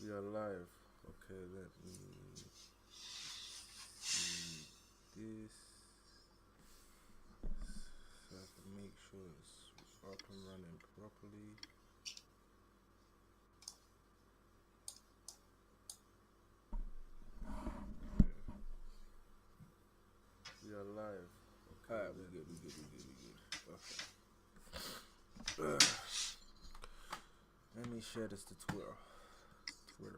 We are live. Okay, let me see this. So I have to make sure it's up and running properly. We are live. Okay, alright, we good. Okay. Let me share this to Twitter. Okay.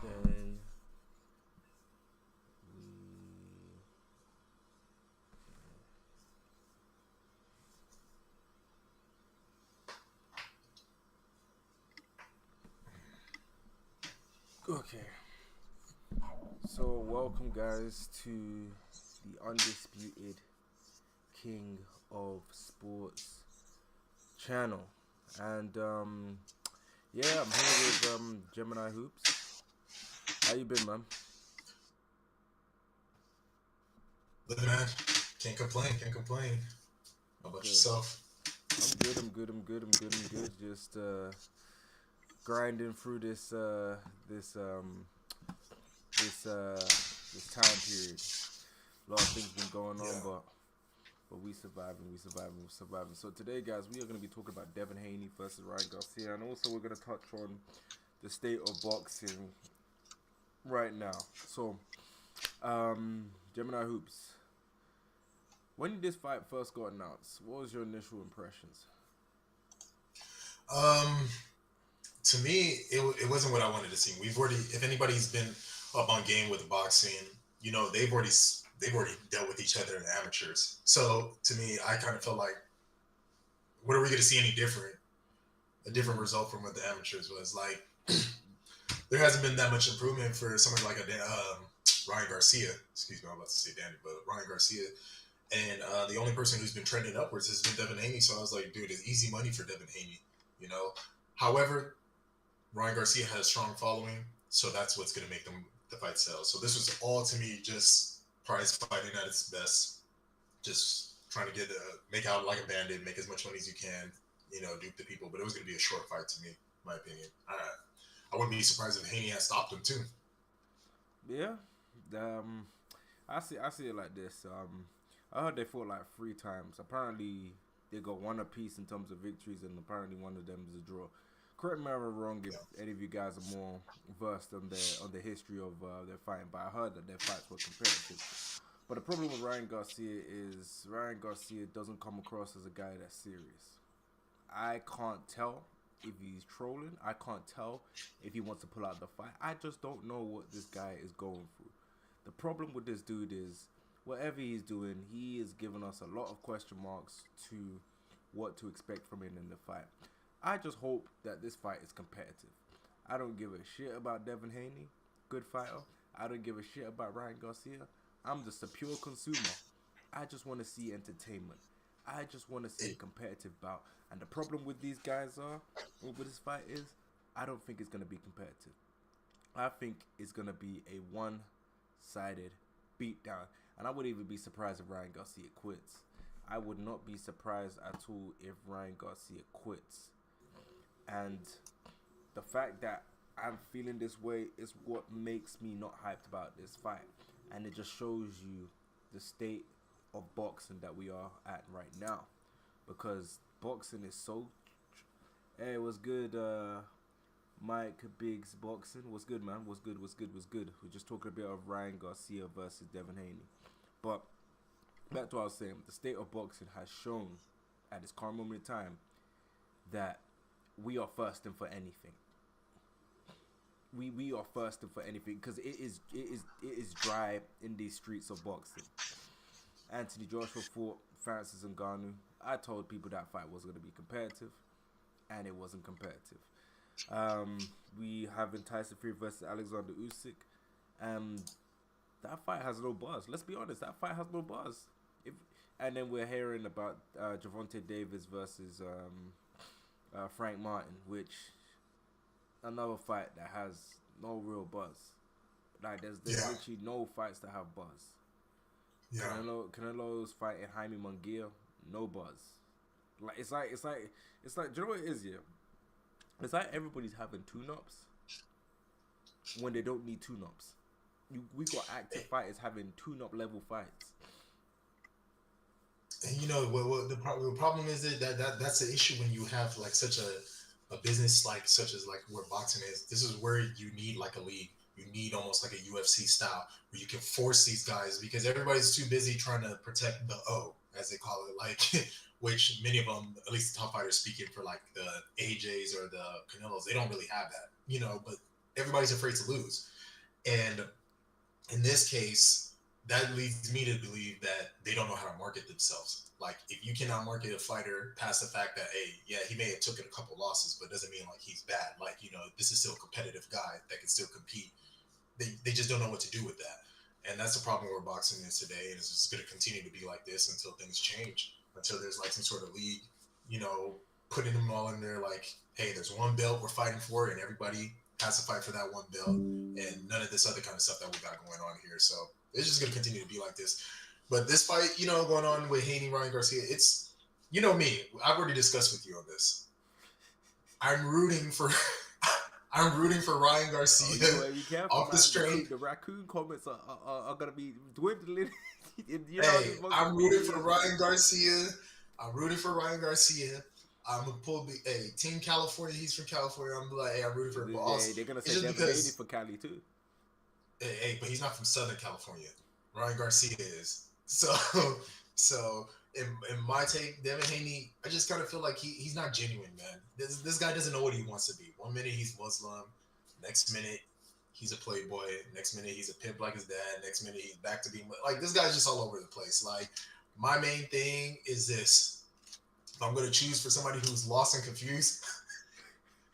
Then okay. So welcome guys to the undisputed king of sports channel. And yeah, I'm here with Gemini Hoops. How you been, man? Living, man. Can't complain. How about yourself? I'm good. Just grinding through this time period. A lot of things been going on, Yeah. but we surviving. So today, guys, we are going to be talking about Devin Haney versus Ryan Garcia, and also we're going to touch on the state of boxing right now. So, Gemini Hoops, when this fight first got announced, what was your initial impressions? Um, to me, it wasn't what I wanted to see. We've already, if anybody's been up on game with boxing, they've already dealt with each other in amateurs. So to me, I kind of felt like, what are we going to see any different? A different result from what the amateurs was like. There hasn't been that much improvement for someone like Ryan Garcia. Excuse me, I'm about to say Danny, but Ryan Garcia. And the only person who's been trending upwards has been Devin Haney. So I was like, dude, it's easy money for Devin Haney, you know. However, Ryan Garcia has a strong following, so that's what's going to make the fight sell. So this was all to me just prize fighting at its best, just trying to make out like a bandit, make as much money as you can, dupe the people. But it was going to be a short fight to me, in my opinion. I wouldn't be surprised if Haney had stopped him too. Yeah, um, I see it like this. I heard they fought like 3 times. Apparently, they got one apiece in terms of victories, and apparently one of them is a draw. Correct me if I'm wrong if Yeah, any of you guys are more versed on the history of their fighting, but I heard that their fights were competitive. But the problem with Ryan Garcia is Ryan Garcia doesn't come across as a guy that's serious. I can't tell if he's trolling. I can't tell if he wants to pull out the fight. I just don't know what this guy is going through. The problem with this dude is whatever he's doing, he is giving us a lot of question marks to what to expect from him in the fight. I just hope that this fight is competitive. I don't give a shit about Devin Haney, good fighter. I don't give a shit about Ryan Garcia. I'm just a pure consumer. I just want to see entertainment. I just want to see a it, competitive bout. And the problem with these guys are, with this fight is, I don't think it's going to be competitive. I think it's going to be a one-sided beatdown. And I would even be surprised if Ryan Garcia quits. I would not be surprised at all if Ryan Garcia quits. And the fact that I'm feeling this way is what makes me not hyped about this fight. And it just shows you the state of boxing that we are at right now. Because boxing is so. Hey, what's good, Mike Biggs Boxing? What's good, man? What's good? We're just talking a bit of Ryan Garcia versus Devin Haney. But back to what I was saying, the state of boxing has shown at this current moment in time that we are thirsting for anything. We are thirsting for anything because it is dry in these streets of boxing. Anthony Joshua fought Francis Ngannou. I told people that fight was going to be competitive, and it wasn't competitive. We have Tyson Fury versus Alexander Usyk, and that fight has no buzz. Let's be honest, that fight has no buzz. If and then we're hearing about Javante Davis versus Frank Martin, which another fight that has no real buzz. Like there's yeah, literally no fights that have buzz. yeah. Canelo's fighting Jaime Munguia, no buzz. Like it's like. Do you know what it is? Yeah, it's like everybody's having tune-ups when they don't need tune-ups. We got active fighters having tune-up level fights. And you know what the problem is that's the issue when you have like such a business like such as like where boxing is. This is where you need like a league. You need almost like a UFC style where you can force these guys because everybody's too busy trying to protect the O, as they call it, like which many of them, at least the top fighters speaking for like the AJs or the Canelos, they don't really have that, you know. But everybody's afraid to lose, and in this case, that leads me to believe that they don't know how to market themselves. Like, if you cannot market a fighter past the fact that, hey, yeah, he may have taken a couple losses, but doesn't mean like he's bad. Like, you know, this is still a competitive guy that can still compete. They just don't know what to do with that. And that's the problem where boxing is today. And it's just going to continue to be like this until things change, until there's like some sort of league, you know, putting them all in there like, hey, there's one belt we're fighting for, and everybody has to fight for that one belt, and none of this other kind of stuff that we got going on here. So it's just going to continue to be like this. But this fight, you know, going on with Haney, Ryan Garcia, it's, you know me, I've already discussed with you on this. I'm rooting for Ryan Garcia off the straight. The raccoon comments are going to be dwindling. You know, hey, I'm rooting for Ryan Garcia. I'm rooting for Ryan Garcia. I'm gonna pull the Team California. He's from California. I'm like, hey, I'm rooting for him. Yeah, they're gonna say Devin Haney for Cali too. Hey, but he's not from Southern California. Ryan Garcia is. So in my take, Devin Haney, I just kind of feel like he's not genuine, man. This guy doesn't know what he wants to be. 1 minute he's Muslim, next minute he's a playboy, next minute he's a pimp like his dad, next minute he's back to being like, this guy's just all over the place. Like, my main thing is this. If I'm going to choose for somebody who's lost and confused,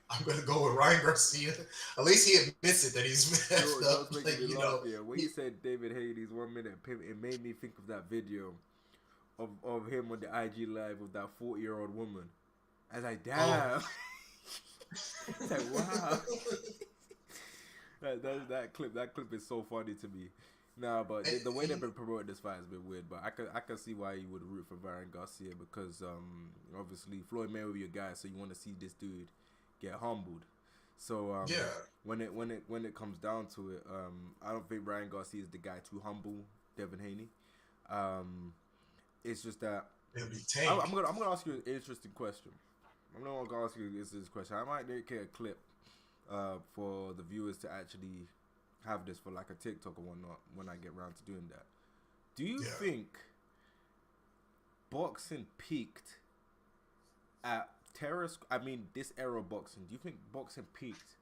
I'm going to go with Ryan Garcia. At least he admits it that he's messed up. Like, you know, when you said David Haney's 1 minute, it made me think of that video of him on the IG live with that 40-year-old woman. I was like, damn. Oh. I was like, wow. that clip is so funny to me. Nah, but the way they've been promoting this fight has been weird. But I can see why you would root for Ryan Garcia because obviously Floyd Mayweather your guy, so you want to see this dude get humbled. So yeah, when it comes down to it, I don't think Ryan Garcia is the guy to humble Devin Haney. It's just that I'm gonna ask you an interesting question. I'm not gonna ask you this question. I might make a clip for the viewers to actually have this for like a TikTok or whatnot when I get around to doing that. Do you think boxing peaked at this era of boxing? Do you think boxing peaked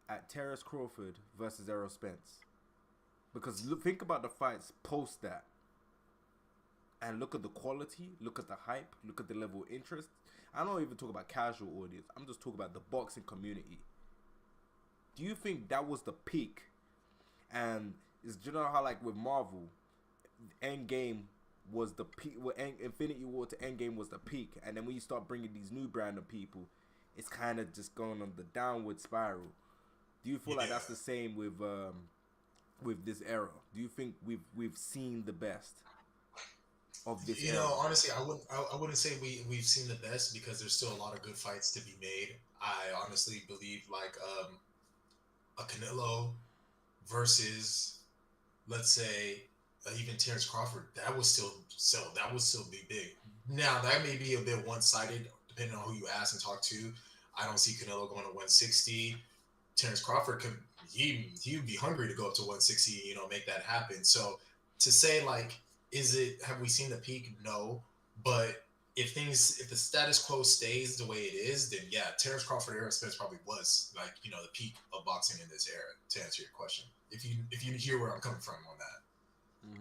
at Terrence Crawford versus Errol Spence? Because think about the fights post that, and look at the quality, look at the hype, look at the level of interest. I don't even talk about casual audience. I'm just talking about the boxing community. Do you think that was the peak? And you know how like with Marvel, Endgame was the peak, Infinity War to Endgame was the peak, and then when you start bringing these new brand of people, it's kind of just going on the downward spiral. Do you feel like that's the same with this era? Do you think we've seen the best of this era? You know, honestly, I wouldn't say we've seen the best because there's still a lot of good fights to be made. I honestly believe like a Canelo versus, let's say, even Terrence Crawford, that would still be big. Now that may be a bit one-sided depending on who you ask and talk to. I don't see Canelo going to 160. Terrence Crawford he would be hungry to go up to 160, you know, make that happen. So to say like, have we seen the peak? No, but if the status quo stays the way it is, then yeah, Terrence Crawford, Errol Spence probably was like, you know, the peak of boxing in this era. To answer your question, if you hear where I'm coming from on that,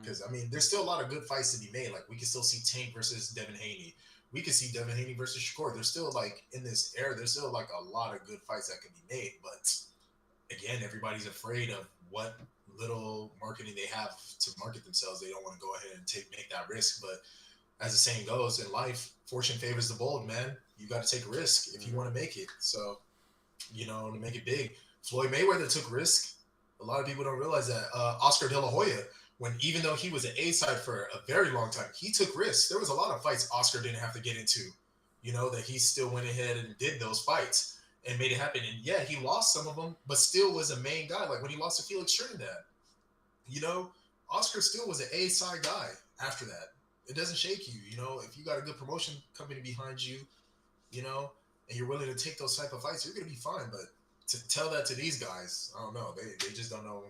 because I mean, there's still a lot of good fights to be made. Like we can still see Tank versus Devin Haney. We could see Devin Haney versus Shakur. There's still like in this era, there's still like a lot of good fights that can be made. But again, everybody's afraid of what little marketing they have to market themselves. They don't want to go ahead and make that risk. But as the saying goes in life, fortune favors the bold, man. You got to take a risk if you want to make it. So, you know, to make it big. Floyd Mayweather took risk. A lot of people don't realize that. Oscar De La Hoya, even though he was an A side for a very long time, he took risks. There was a lot of fights Oscar didn't have to get into that he still went ahead and did those fights and made it happen. And yeah, he lost some of them, but still was a main guy. Like when he lost to Felix Trinidad, you know, Oscar still was an A side guy after that. It doesn't shake you, if you got a good promotion company behind you, and you're willing to take those type of fights, you're gonna be fine. But to tell that to these guys, I don't know. They just don't know.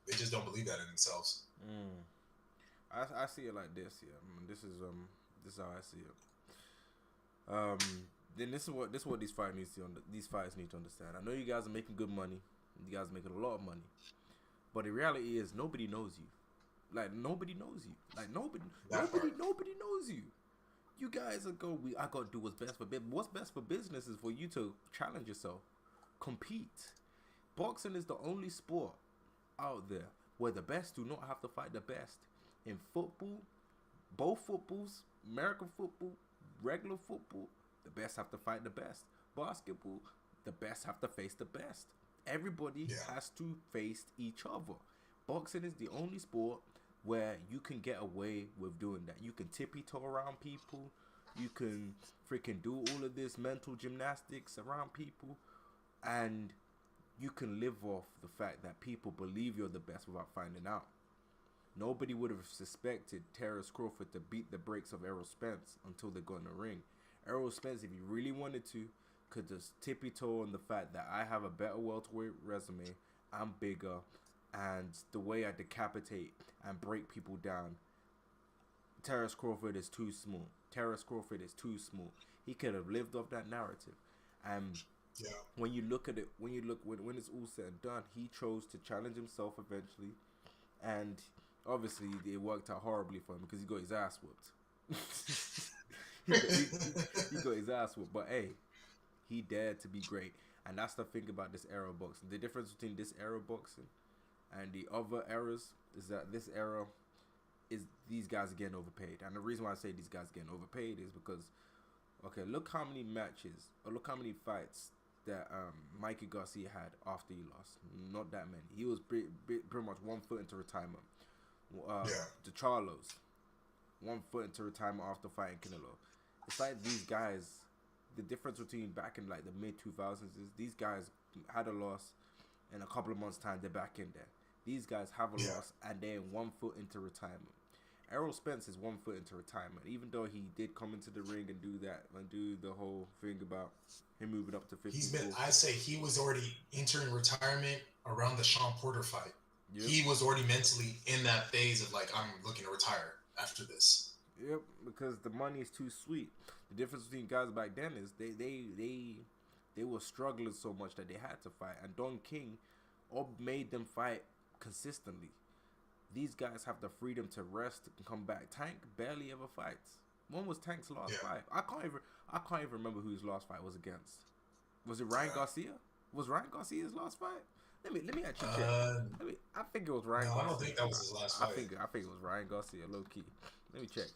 They just don't believe that in themselves. I see it like this. Yeah, this is how I see it. Then this is what these fighters need to understand. I know you guys are making good money. You guys are making a lot of money, but the reality is nobody knows you. Like nobody knows you. Like nobody knows you. You guys I gotta do what's best for business. What's best for business is for you to challenge yourself, compete. Boxing is the only sport out there where the best do not have to fight the best. In football, both footballs, American football, regular football, the best have to fight the best. Basketball, the best have to face the best. Everybody has to face each other. Boxing is the only sport where you can get away with doing that. You can tippy-toe around people. You can freaking do all of this mental gymnastics around people. And you can live off the fact that people believe you're the best without finding out. Nobody would have suspected Terrence Crawford to beat the brakes of Errol Spence until they got in the ring. Errol Spence, if he really wanted to, could just tippy-toe on the fact that I have a better welterweight resume, I'm bigger, and the way I decapitate and break people down, Terrence Crawford is too small. Terrence Crawford is too small. He could have lived off that narrative. And when you look at it, when it's all said and done, he chose to challenge himself eventually, and obviously it worked out horribly for him because he got his ass whooped. he got his ass whooped, but hey, he dared to be great, and that's the thing about this era of boxing. The difference between this era of boxing and the other eras is that this era is these guys are getting overpaid, and the reason why I say these guys are getting overpaid is because, okay, look how many matches or look how many fights that Mikey Garcia had after he lost. Not that many. He was pretty much 1 foot into retirement. The Charlos, 1 foot into retirement after fighting Canelo. It's like these guys. The difference between back in like the mid 2000s is these guys had a loss, in a couple of months' time they're back in there. These guys have a loss and they're 1 foot into retirement. Errol Spence is 1 foot into retirement, even though he did come into the ring and do that and do the whole thing about him moving up to 50. I say he was already entering retirement around the Sean Porter fight. Yep. He was already mentally in that phase of like, I'm looking to retire after this. Yep, because the money is too sweet. The difference between guys back then is they were struggling so much that they had to fight, and Don King made them fight consistently. These guys have the freedom to rest and come back. Tank barely ever fights. When was Tank's last fight? I can't even remember who his last fight was against. Was it Ryan Garcia? Was Ryan Garcia's last fight? Let me actually check. I think it was Ryan Garcia. I don't think that was his last fight. I think it was Ryan Garcia, low key. Let me check.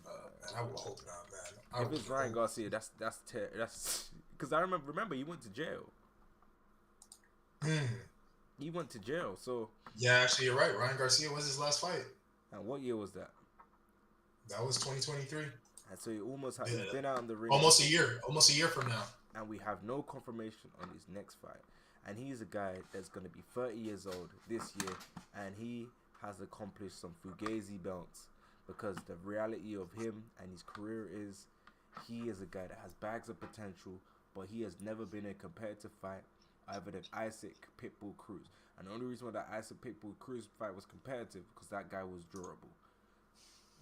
Man, I would hope not, man. If it's Ryan Garcia, that's because I remember he went to jail. He went to jail, so yeah, actually you're right. Ryan Garcia was his last fight. And what year was that? That was 2023. And so he almost he's been out in the ring almost a year from now. And we have no confirmation on his next fight. And he's a guy that's going to be 30 years old this year, and he has accomplished some Fugazi belts, because the reality of him and his career is he is a guy that has bags of potential, but he has never been in a competitive fight other than Isaac Pitbull Cruz. And the only reason why that Isaac Pitbull Cruz fight was competitive because that guy was durable.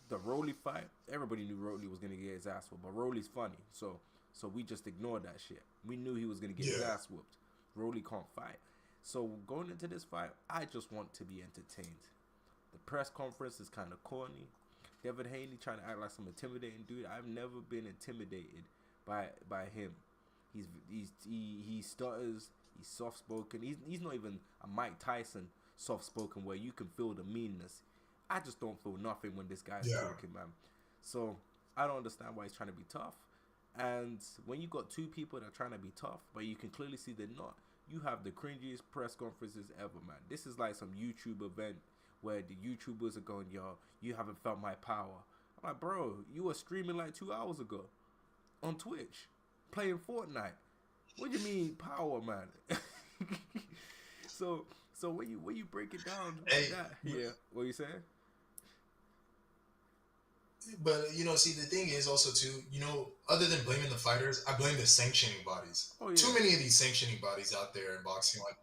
The Rolly fight, everybody knew Rolly was going to get his ass whooped, but Rolly's funny, so we just ignored that shit. We knew he was going to get his ass whooped. Rolly can't fight. So going into this fight, I just want to be entertained. The press conference is kind of corny. Devin Haney trying to act like some intimidating dude. I've never been intimidated by him. He stutters. He's soft spoken. He's not even a Mike Tyson soft spoken where you can feel the meanness. I just don't feel nothing when this guy's talking, man. So I don't understand why he's trying to be tough. And when you got two people that are trying to be tough, but you can clearly see they're not, you have the cringiest press conferences ever, man. This is like some YouTube event where the YouTubers are going, yo, you haven't felt my power. I'm like, bro, you were streaming like 2 hours ago on Twitch, playing Fortnite. What do you mean power, man? so so when you break it down like Hey, that, yeah, what you saying? but see, the thing is also too, other than blaming the fighters, I blame the sanctioning bodies. Oh Too yeah, many of these sanctioning bodies out there in boxing, like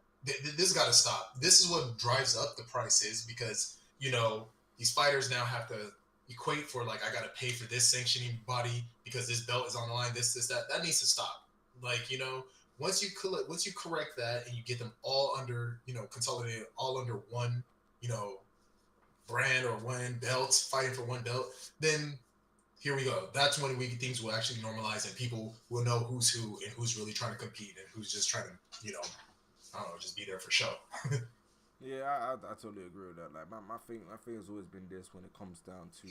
this got to stop. This is what drives up the prices because these fighters now have to equate for like I got to pay for this sanctioning body because this belt is on the line. This that needs to stop. Like once you correct that and you get them all under consolidated all under one you know brand or one belt, fighting for one belt, then here we go. That's when things will actually normalize and people will know who's who and who's really trying to compete and who's just trying to, I don't know, just be there for show. yeah, I totally agree with that. Like my thing has always been this when it comes down to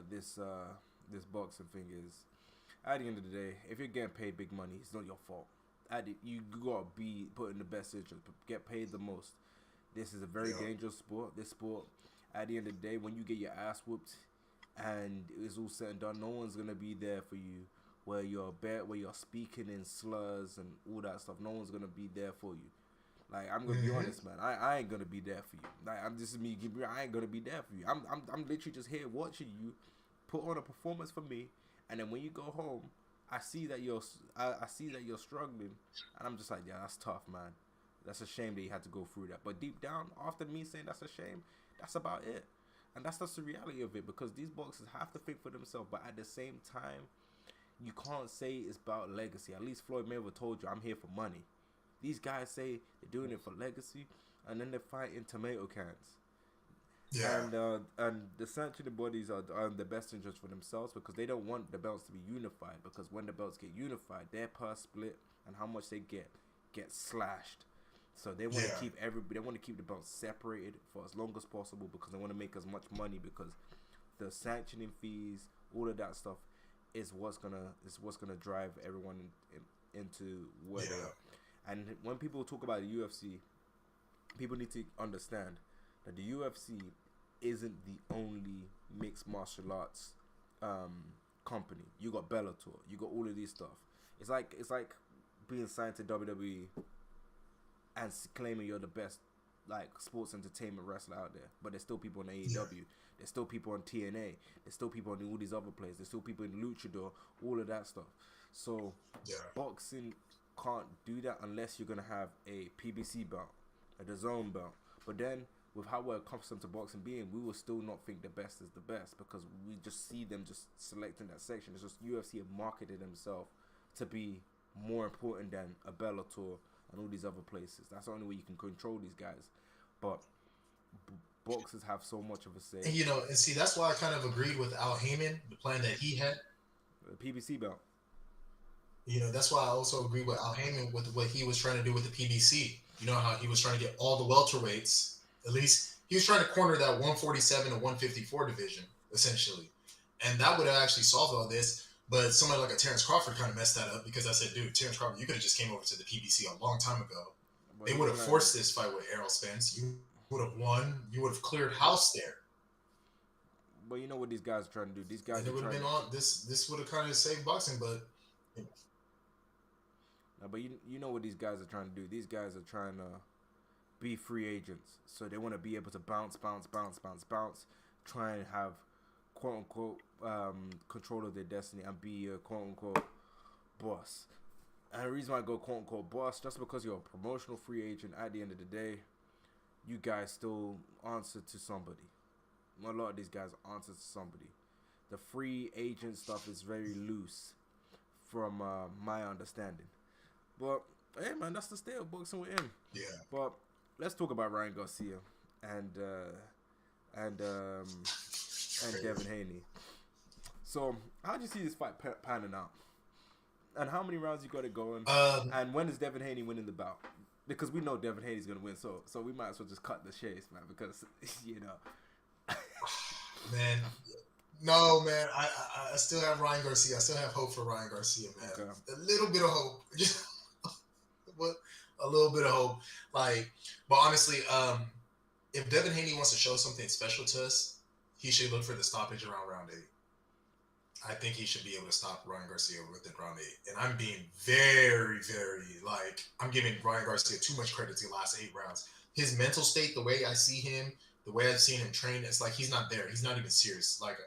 this boxing thing is at the end of the day, if you're getting paid big money, it's not your fault. You gotta be put in the best interest, get paid the most. This is a very Yeah. dangerous sport. This sport, at the end of the day, when you get your ass whooped and it's all said and done, no one's gonna be there for you. Where you're speaking in slurs and all that stuff, no one's gonna be there for you. Like I'm gonna be Hmm. honest, man. I ain't gonna be there for you. Like I'm just me. I ain't gonna be there for you. I'm literally just here watching you put on a performance for me, and then when you go home, I see that I see that you're struggling, and I'm just like, yeah, that's tough, man. That's a shame that you had to go through that. But deep down, after me saying that's a shame, that's about it, and that's just the reality of it because these boxers have to think for themselves, but at the same time, you can't say it's about legacy. At least Floyd Mayweather told you, I'm here for money. These guys say they're doing it for legacy, and then they're fighting tomato cans. Yeah. And the sanctioning bodies are in the best interest for themselves because they don't want the belts to be unified. Because when the belts get unified, their purse split and how much they get slashed. So they want to Yeah. they want to keep the belts separated for as long as possible because they want to make as much money because the sanctioning fees, all of that stuff, is what's gonna drive everyone into where they Yeah. are. And when people talk about the UFC, people need to understand that the UFC isn't the only mixed martial arts company. You got Bellator, you got all of these stuff. It's like being signed to WWE and claiming you're the best like sports entertainment wrestler out there, but there's still people in Yeah. AEW. There's still people on TNA. There's still people on all these other places. There's still people in Luchador. All of that stuff. So Yeah. boxing can't do that unless you're gonna have a PBC belt, a DAZN belt. But then with how we're accustomed to boxing being, we will still not think the best is the best because we just see them just selecting that section. It's just UFC have marketed themselves to be more important than a Bellator and all these other places. That's the only way you can control these guys. But boxers have so much of a say. And and see, that's why I kind of agreed with Al Heyman, the plan that he had. The PBC belt. That's why I also agree with Al Heyman with what he was trying to do with the PBC. You know how he was trying to get all the welterweights. At least he was trying to corner that 147 to 154 division, essentially. And that would have actually solved all this. But somebody like a Terrence Crawford kind of messed that up because I said, dude, Terrence Crawford, you could have just came over to the PBC a long time ago. But They he's would have not. forced this fight with Errol Spence. You would have won. You would have cleared house there. But you know what these guys are trying to do? These guys And are it would have trying. been on this would have kind of saved boxing, but No, but you know what these guys are trying to do? These guys are trying to be free agents. So they want to be able to bounce, try and have quote unquote control of their destiny and be a quote unquote boss. And the reason why I go quote unquote boss, just because you're a promotional free agent, at the end of the day, you guys still answer to somebody. A lot of these guys answer to somebody. The free agent stuff is very loose from my understanding. But hey man, that's the state of boxing we're in. yeah. But let's talk about Ryan Garcia and and um, and Devin Haney. So how do you see this fight panning out? And how many rounds you got it going? And when is Devin Haney winning the bout? Because we know Devin Haney's gonna win, so we might as well just cut the chase, man. Because Man, no, man. I still have Ryan Garcia. I still have hope for Ryan Garcia, man. Okay. A little bit of hope, but a little bit of hope. Like, but honestly, if Devin Haney wants to show something special to us, he should look for the stoppage around round 8. I think he should be able to stop Ryan Garcia within round 8. And I'm being very, very I'm giving Ryan Garcia too much credit to the last 8 rounds. His mental state, the way I see him, the way I've seen him train, it's like he's not there. He's not even serious. Like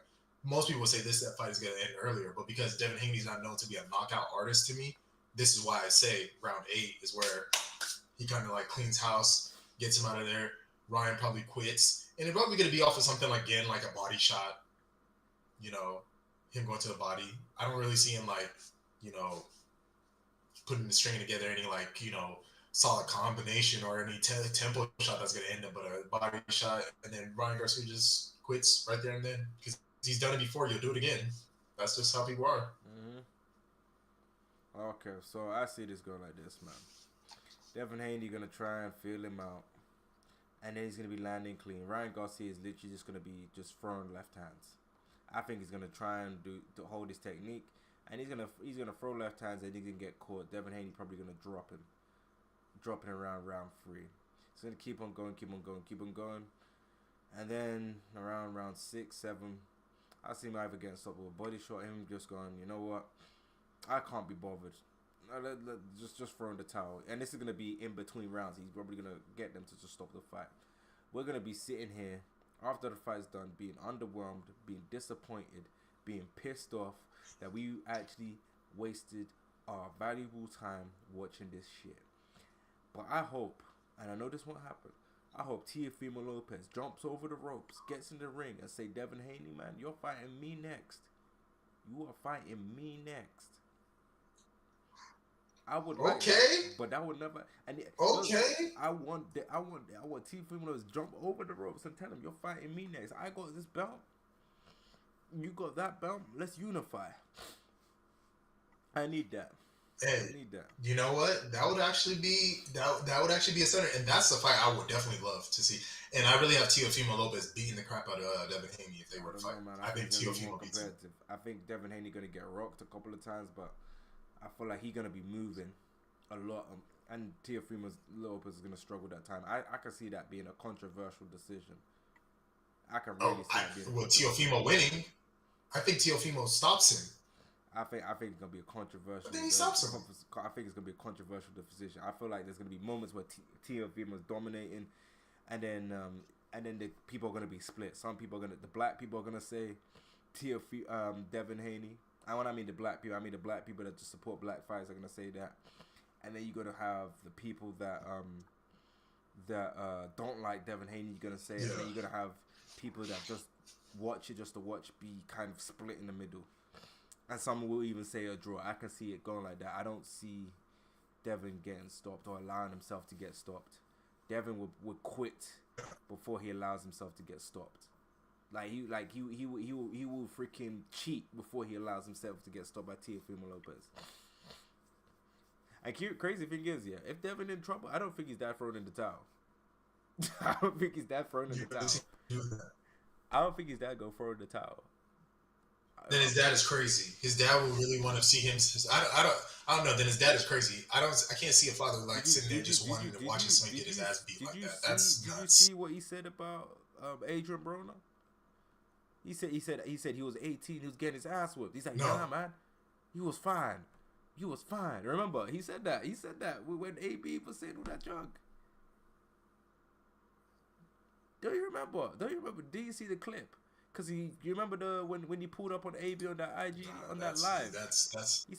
most people say that fight is gonna end earlier, but because Devin Haney's not known to be a knockout artist to me, this is why I say round 8 is where he kind of like cleans house, gets him out of there. Ryan probably quits, and it's probably gonna be off of something like again like a body shot, you know, him going to the body. I don't really see him like, you know, putting the string together any like, you know, solid combination or any tempo shot that's gonna end up with a body shot, and then Ryan Garcia just quits right there and then because he's done it before. You'll do it again. That's just how people are. Mm-hmm. Okay, so I see this going like this, man. Devin Haney gonna try and feel him out, and then he's gonna be landing clean. Ryan Garcia is literally just gonna be just throwing left hands. I think he's gonna try and to hold his technique, and he's gonna throw left hands and he can get caught. Devin Haney probably gonna drop him around round 3. He's gonna keep on going, and then around round 6, 7, I see him either getting stopped with a body shot. Him just going, you know what, I can't be bothered. Just throwing the towel, and this is gonna be in between rounds. He's probably gonna get them to just stop the fight. We're gonna be sitting here after the fight's done, being underwhelmed, being disappointed, being pissed off that we actually wasted our valuable time watching this shit. But I hope, and I know this won't happen, I hope Teofimo Lopez jumps over the ropes, gets in the ring, and say, Devin Haney, man, you're fighting me next. You are fighting me next. I would like that, but that would never. And I want Teofimo to jump over the ropes and tell him, you're fighting me next. I got this belt. You got that belt. Let's unify. I need that. Hey, I need that. You know what? That would actually be a center, and that's a fight I would definitely love to see. And I really have Teofimo Lopez beating the crap out of Devin Haney if they were to fight. I think Teofimo beats him. I think Devin Haney gonna get rocked a couple of times, but I feel like he's gonna be moving a lot, and Teofimo Lopez is gonna struggle that time. I can see that being a controversial decision. I can really see that being. Well, Teofimo winning, I think Teofimo stops him. I think it's gonna be a controversial. But then he stops him. I think it's gonna be a controversial decision. I feel like there's gonna be moments where Teofimo is dominating, and then the people are gonna be split. Some people the black people are gonna say Devin Haney. And when I mean the black people, I mean the black people that just support black fights are gonna say that, and then you're gonna have the people that don't like Devin Haney. You're gonna say, and then you're gonna have people that just watch it just to watch be kind of split in the middle, and some will even say a draw. I can see it going like that. I don't see Devin getting stopped or allowing himself to get stopped. Devin would quit before he allows himself to get stopped. He will freaking cheat before he allows himself to get stopped by Teofimo Lopez. And crazy thing is, if Devin in trouble, I don't think he's that thrown in the towel. I don't think he's that thrown in the towel. I don't think he's that go throw in the towel. Then his dad is crazy. His dad will really want to see him. I don't know. Then his dad is crazy. I can't see a father sitting there just wanting to watch his son get his ass beat like that. That's nuts. Did you see what he said about Adrian Broner? He said he was 18. He was getting his ass whipped. He's like, nah, man, he was fine. He was fine. Remember, he said that. He said that when AB was sitting with that junk. Don't you remember? Did you see the clip? Cause you remember when he pulled up on AB on that IG on that live. That's. He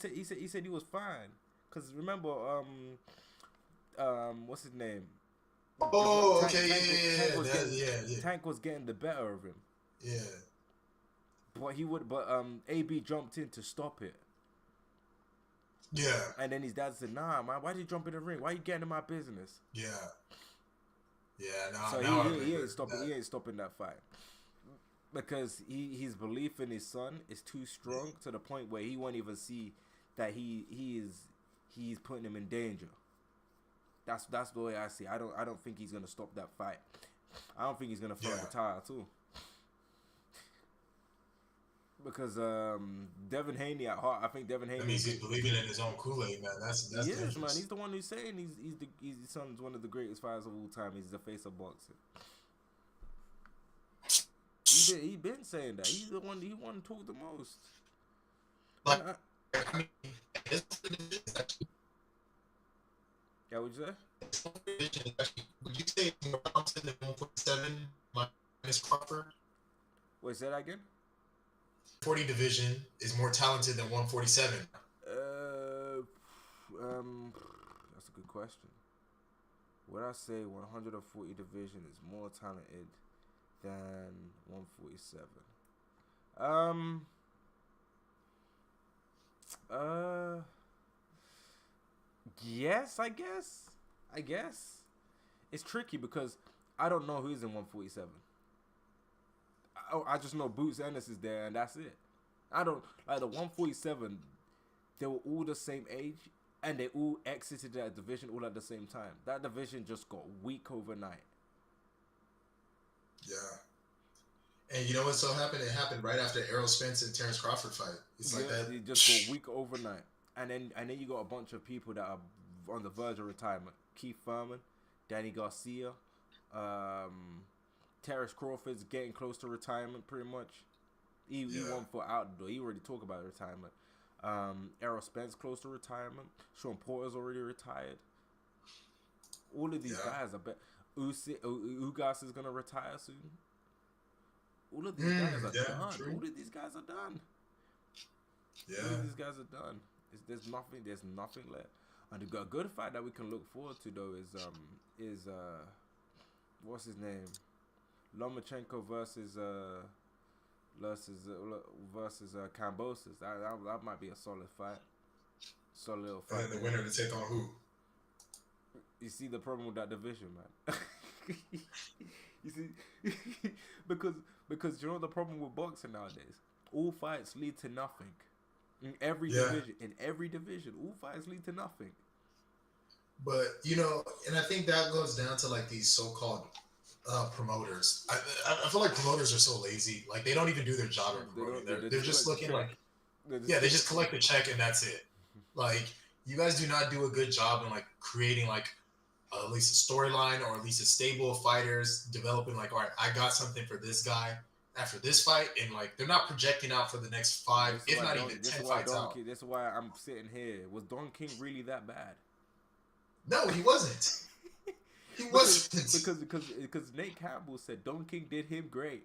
said he was fine. Cause remember what's his name? Oh, okay, Tank was getting the better of him. Yeah. But AB jumped in to stop it. Yeah. And then his dad said, "Nah, man, why'd you jump in the ring? Why you getting in my business?" Yeah. Yeah. No. So he ain't stopping. He ain't stopping that fight because his belief in his son is too strong to the point where he won't even see that he's putting him in danger. That's the way I see it. I don't think he's gonna stop that fight. I don't think he's gonna throw the towel too. Because Devin Haney at heart, I think Devin Haney. That means he's believing in his own Kool-Aid, man. That's yes, man. He's the one who's saying his son's one of the greatest fighters of all time. He's the face of boxing. He been saying that. He's the one. He want to talk the most. Like, I mean, yeah, what'd you say? Would you say it's more talented than 147 minus Crawford? Wait, say that again? 40 division is more talented than 147. That's a good question. Would I say 140 division is more talented than 147? Yes, I guess. It's tricky because I don't know who's in 147. I just know Boots Ennis is there, and that's it. I don't like the 147. They were all the same age, and they all exited that division all at the same time. That division just got weak overnight. Yeah. And you know what so happened? It happened right after Errol Spence and Terrence Crawford fight. It's like that. It just got weak overnight. And then you got a bunch of people that are on the verge of retirement. Keith Thurman, Danny Garcia, Terrence Crawford's getting close to retirement pretty much. He won for outdoor. He already talked about retirement. Errol Spence close to retirement. Sean Porter's already retired. All of these guys, I bet. Ugas is going to retire soon. All of these guys are done. True. All of these guys are done. Yeah. All of these guys are done. There's nothing left. And a good fight that we can look forward to though is what's his name? Lomachenko versus Kambosos. That might be a solid fight. Solid little fight. And then the winner to take on who? You see the problem with that division, man. You see, because you know the problem with boxing nowadays. All fights lead to nothing. In every division, all fights lead to nothing. But you know, and I think that goes down to like these so-called promoters. I feel like promoters are so lazy. Like they don't even do their job in promoting. They're just looking like, they just collect a check and that's it. Like you guys do not do a good job in like creating like at least a storyline or at least a stable of fighters, developing like, all right, I got something for this guy after this fight, and like they're not projecting out for the next 5, if not even 10 fights out. That's why I'm sitting here. Was Don King really that bad? No, he wasn't. He wasn't. Because Nate Campbell said Don King did him great.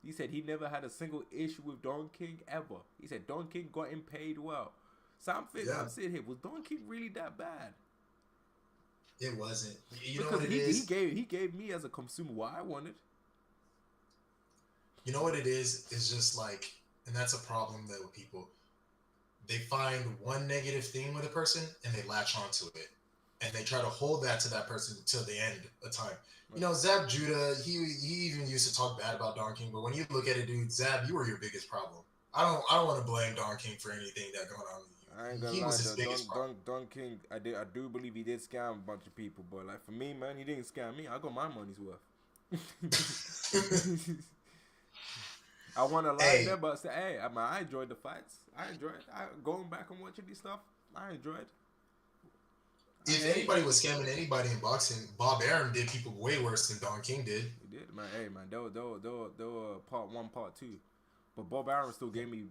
He said he never had a single issue with Don King ever. He said Don King got him paid well. So I'm sitting here. Was Don King really that bad? It wasn't. You know because what it is? He gave me as a consumer what I wanted. You know what it is? It's just like, and that's a problem that with people. They find one negative thing with a person and they latch onto it. And they try to hold that to that person until the end of time. You know, Zab Judah, he even used to talk bad about Don King, but when you look at it, dude, Zab, you were your biggest problem. I don't want to blame Don King for anything that going on with you. I ain't gonna lie, Don King, I do believe he did scam a bunch of people, but like for me, man, he didn't scam me. I got my money's worth. I want to lie there, but say, hey, I enjoyed the fights. I enjoyed going back and watching these stuff. I enjoyed. If anybody was scamming anybody in boxing, Bob Arum did people way worse than Don King did. He did, man. Hey, man, they were part 1, part 2. But Bob Arum still gave me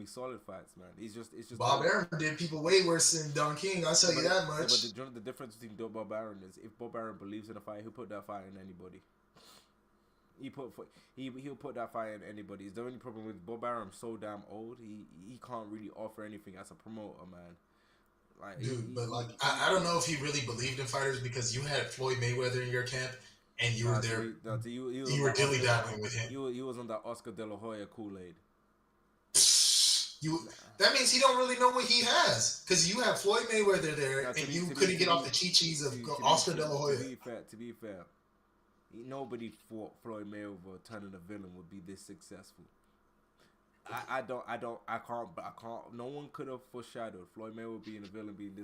solid fights, man. It's just Bob Arum did people way worse than Don King. I'll tell you that much. But the difference between Bob Arum is if Bob Arum believes in a fight, he'll put that fight in anybody. He'll put that fight in anybody. It's the only problem with Bob Arum. So damn old. He can't really offer anything as a promoter, man. Like, dude, I don't know if he really believed in fighters because you had Floyd Mayweather in your camp. And you were there. You were dilly dabbling with him. He was on that Oscar De La Hoya Kool-Aid. That means he don't really know what he has because you have Floyd Mayweather there, and you couldn't get off the cheat-cheese of Oscar De La Hoya. To be fair, nobody thought Floyd Mayweather turning a villain would be this successful. I can't. No one could have foreshadowed Floyd Mayweather being a villain, being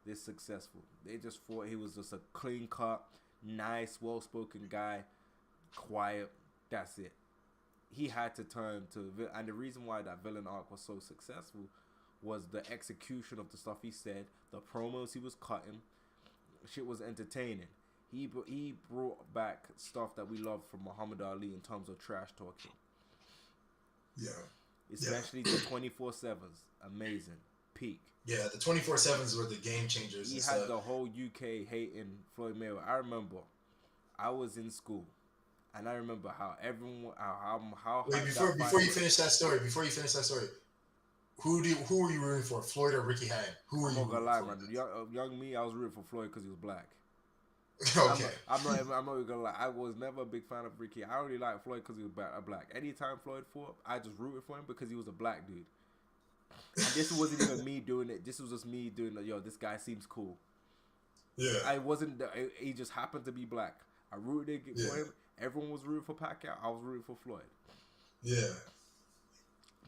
this successful. They just thought he was just a clean cut, nice, well-spoken guy, quiet. That's it. He had to turn to, and the reason why that villain arc was so successful was the execution of the stuff he said, the promos he was cutting. Shit was entertaining. he brought back stuff that we love from Muhammad Ali in terms of trash talking. Yeah. Especially the 24/7s. Amazing. Peak. Yeah, the 24/7s were the game changers. He and had stuff. the whole UK hating Floyd Mayweather. I remember I was in school and I remember how everyone how Wait, before you finish that story, who were you rooting for, Floyd or Ricky Hatton? Who were I'm you not gonna rooting lie, man. Young me, I was rooting for Floyd because he was black. Okay. I'm not even gonna lie. I was never a big fan of Ricky. I only liked Floyd because he was black. Anytime Floyd fought, I just rooted for him because he was a black dude. And this wasn't even me doing it. This was just me doing it. Yo, this guy seems cool. Yeah. I wasn't. He just happened to be black. I rooted for him. Everyone was rooting for Pacquiao. I was rooting for Floyd. Yeah.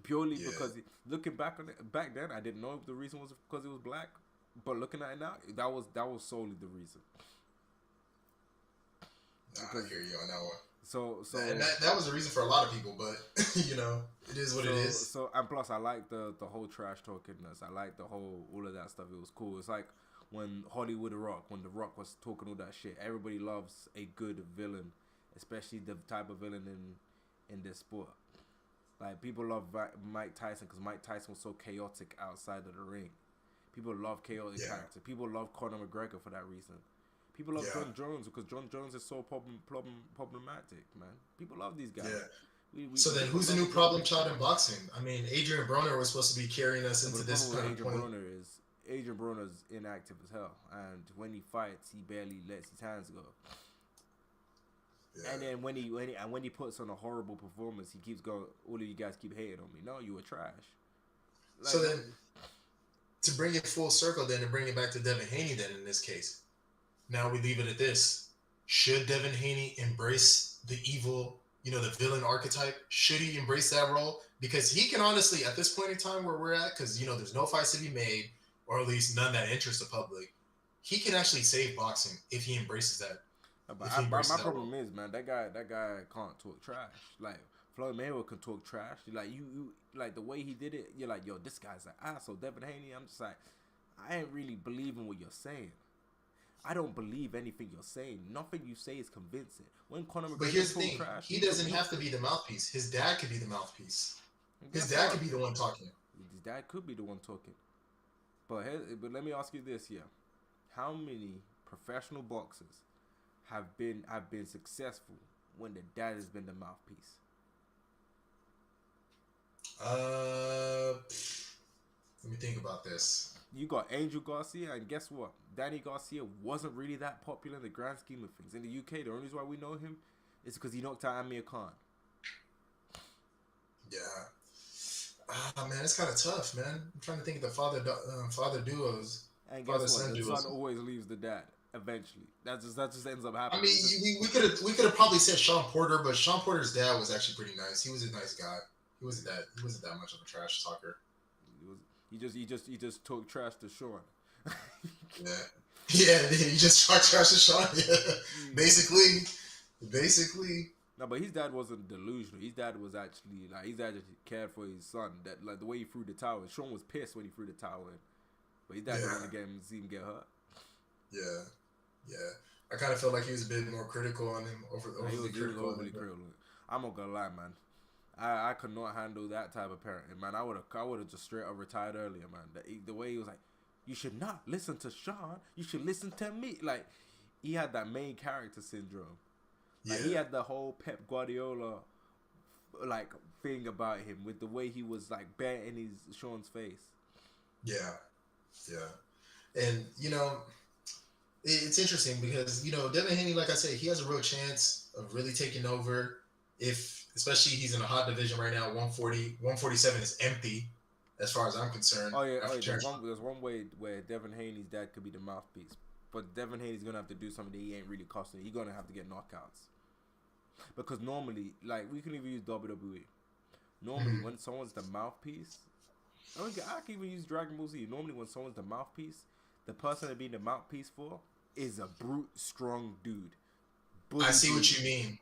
Purely because looking back on it, back then I didn't know if the reason was because he was black, but looking at it now, that was solely the reason. I hear you on that one. So and that was the reason for a lot of people, but it is what it is. So and plus I like the whole trash talkingness. I like the whole all of that stuff. It was cool. It's like when Hollywood Rock, when The Rock was talking all that shit. Everybody loves a good villain, especially the type of villain in this sport. Like people love Mike Tyson because Mike Tyson was so chaotic outside of the ring. People love chaotic characters. People love Conor McGregor for that reason. People love John Jones because John Jones is so problematic, man. People love these guys. Yeah. So then who's the new problem child in boxing? I mean, Adrian Broner was supposed to be carrying us into this kind of point. Adrian Broner's inactive as hell. And when he fights, he barely lets his hands go. Yeah. And then when he puts on a horrible performance, he keeps going, all of you guys keep hating on me. No, you were trash. Like, so then, to bring it full circle then and bring it back to Devin Haney then in this case, now we leave it at this. Should Devin Haney embrace the evil, the villain archetype? Should he embrace that role? Because he can honestly, at this point in time where we're at, because, there's no fights to be made, or at least none that interest the public, he can actually save boxing if he embraces that. But my problem is, man, that guy can't talk trash. Like, Floyd Mayweather can talk trash. Like, you like, the way he did it, you're like, yo, this guy's an asshole. Devin Haney, I'm just like, I ain't really believing what you're saying. I don't believe anything you're saying. Nothing you say is convincing. When Conor McGregor but here's the thing. Trash, he doesn't have to be the mouthpiece. His dad could be the mouthpiece. His dad could be the one talking. His dad could be the one talking. But let me ask you this here. How many professional boxers have been successful when the dad has been the mouthpiece? Let me think about this. You got Angel Garcia, and guess what? Danny Garcia wasn't really that popular in the grand scheme of things. In the UK, the only reason why we know him is because he knocked out Amir Khan. Yeah. Man, it's kind of tough, man. I'm trying to think of the father duos. And guess what? The son always leaves the dad eventually. That just ends up happening. I mean, we could have probably said Sean Porter, but Sean Porter's dad was actually pretty nice. He was a nice guy. He wasn't that much of a trash talker. He just talked trash to Sean. Yeah, he just talked trash to Sean. Yeah, basically. No, but his dad wasn't delusional. His dad was actually cared for his son. That, like, the way he threw the towel. Sean was pissed when he threw the towel in, but his dad didn't want to see him get hurt. Yeah. I kind of felt like he was a bit more critical on him. Overly critical. I'm not gonna lie, man. I could not handle that type of parenting, man. I would have just straight up retired earlier, man. The way he was like, you should not listen to Sean. You should listen to me. Like, he had that main character syndrome. Like, he had the whole Pep Guardiola like thing about him with the way he was like bare in Sean's face. Yeah. And it's interesting because Devin Haney, like I said, he has a real chance of really taking over. Especially he's in a hot division right now. 147 is empty as far as I'm concerned. There's one way where Devin Haney's dad could be the mouthpiece, but Devin Haney's gonna have to do something that he ain't really costing. He's gonna have to get knockouts. Because normally, like, we can even use WWE. Normally, when someone's the mouthpiece, I can even use Dragon Ball Z. Normally, when someone's the mouthpiece, the person they're being the mouthpiece for is a brute, strong dude. I see what you mean.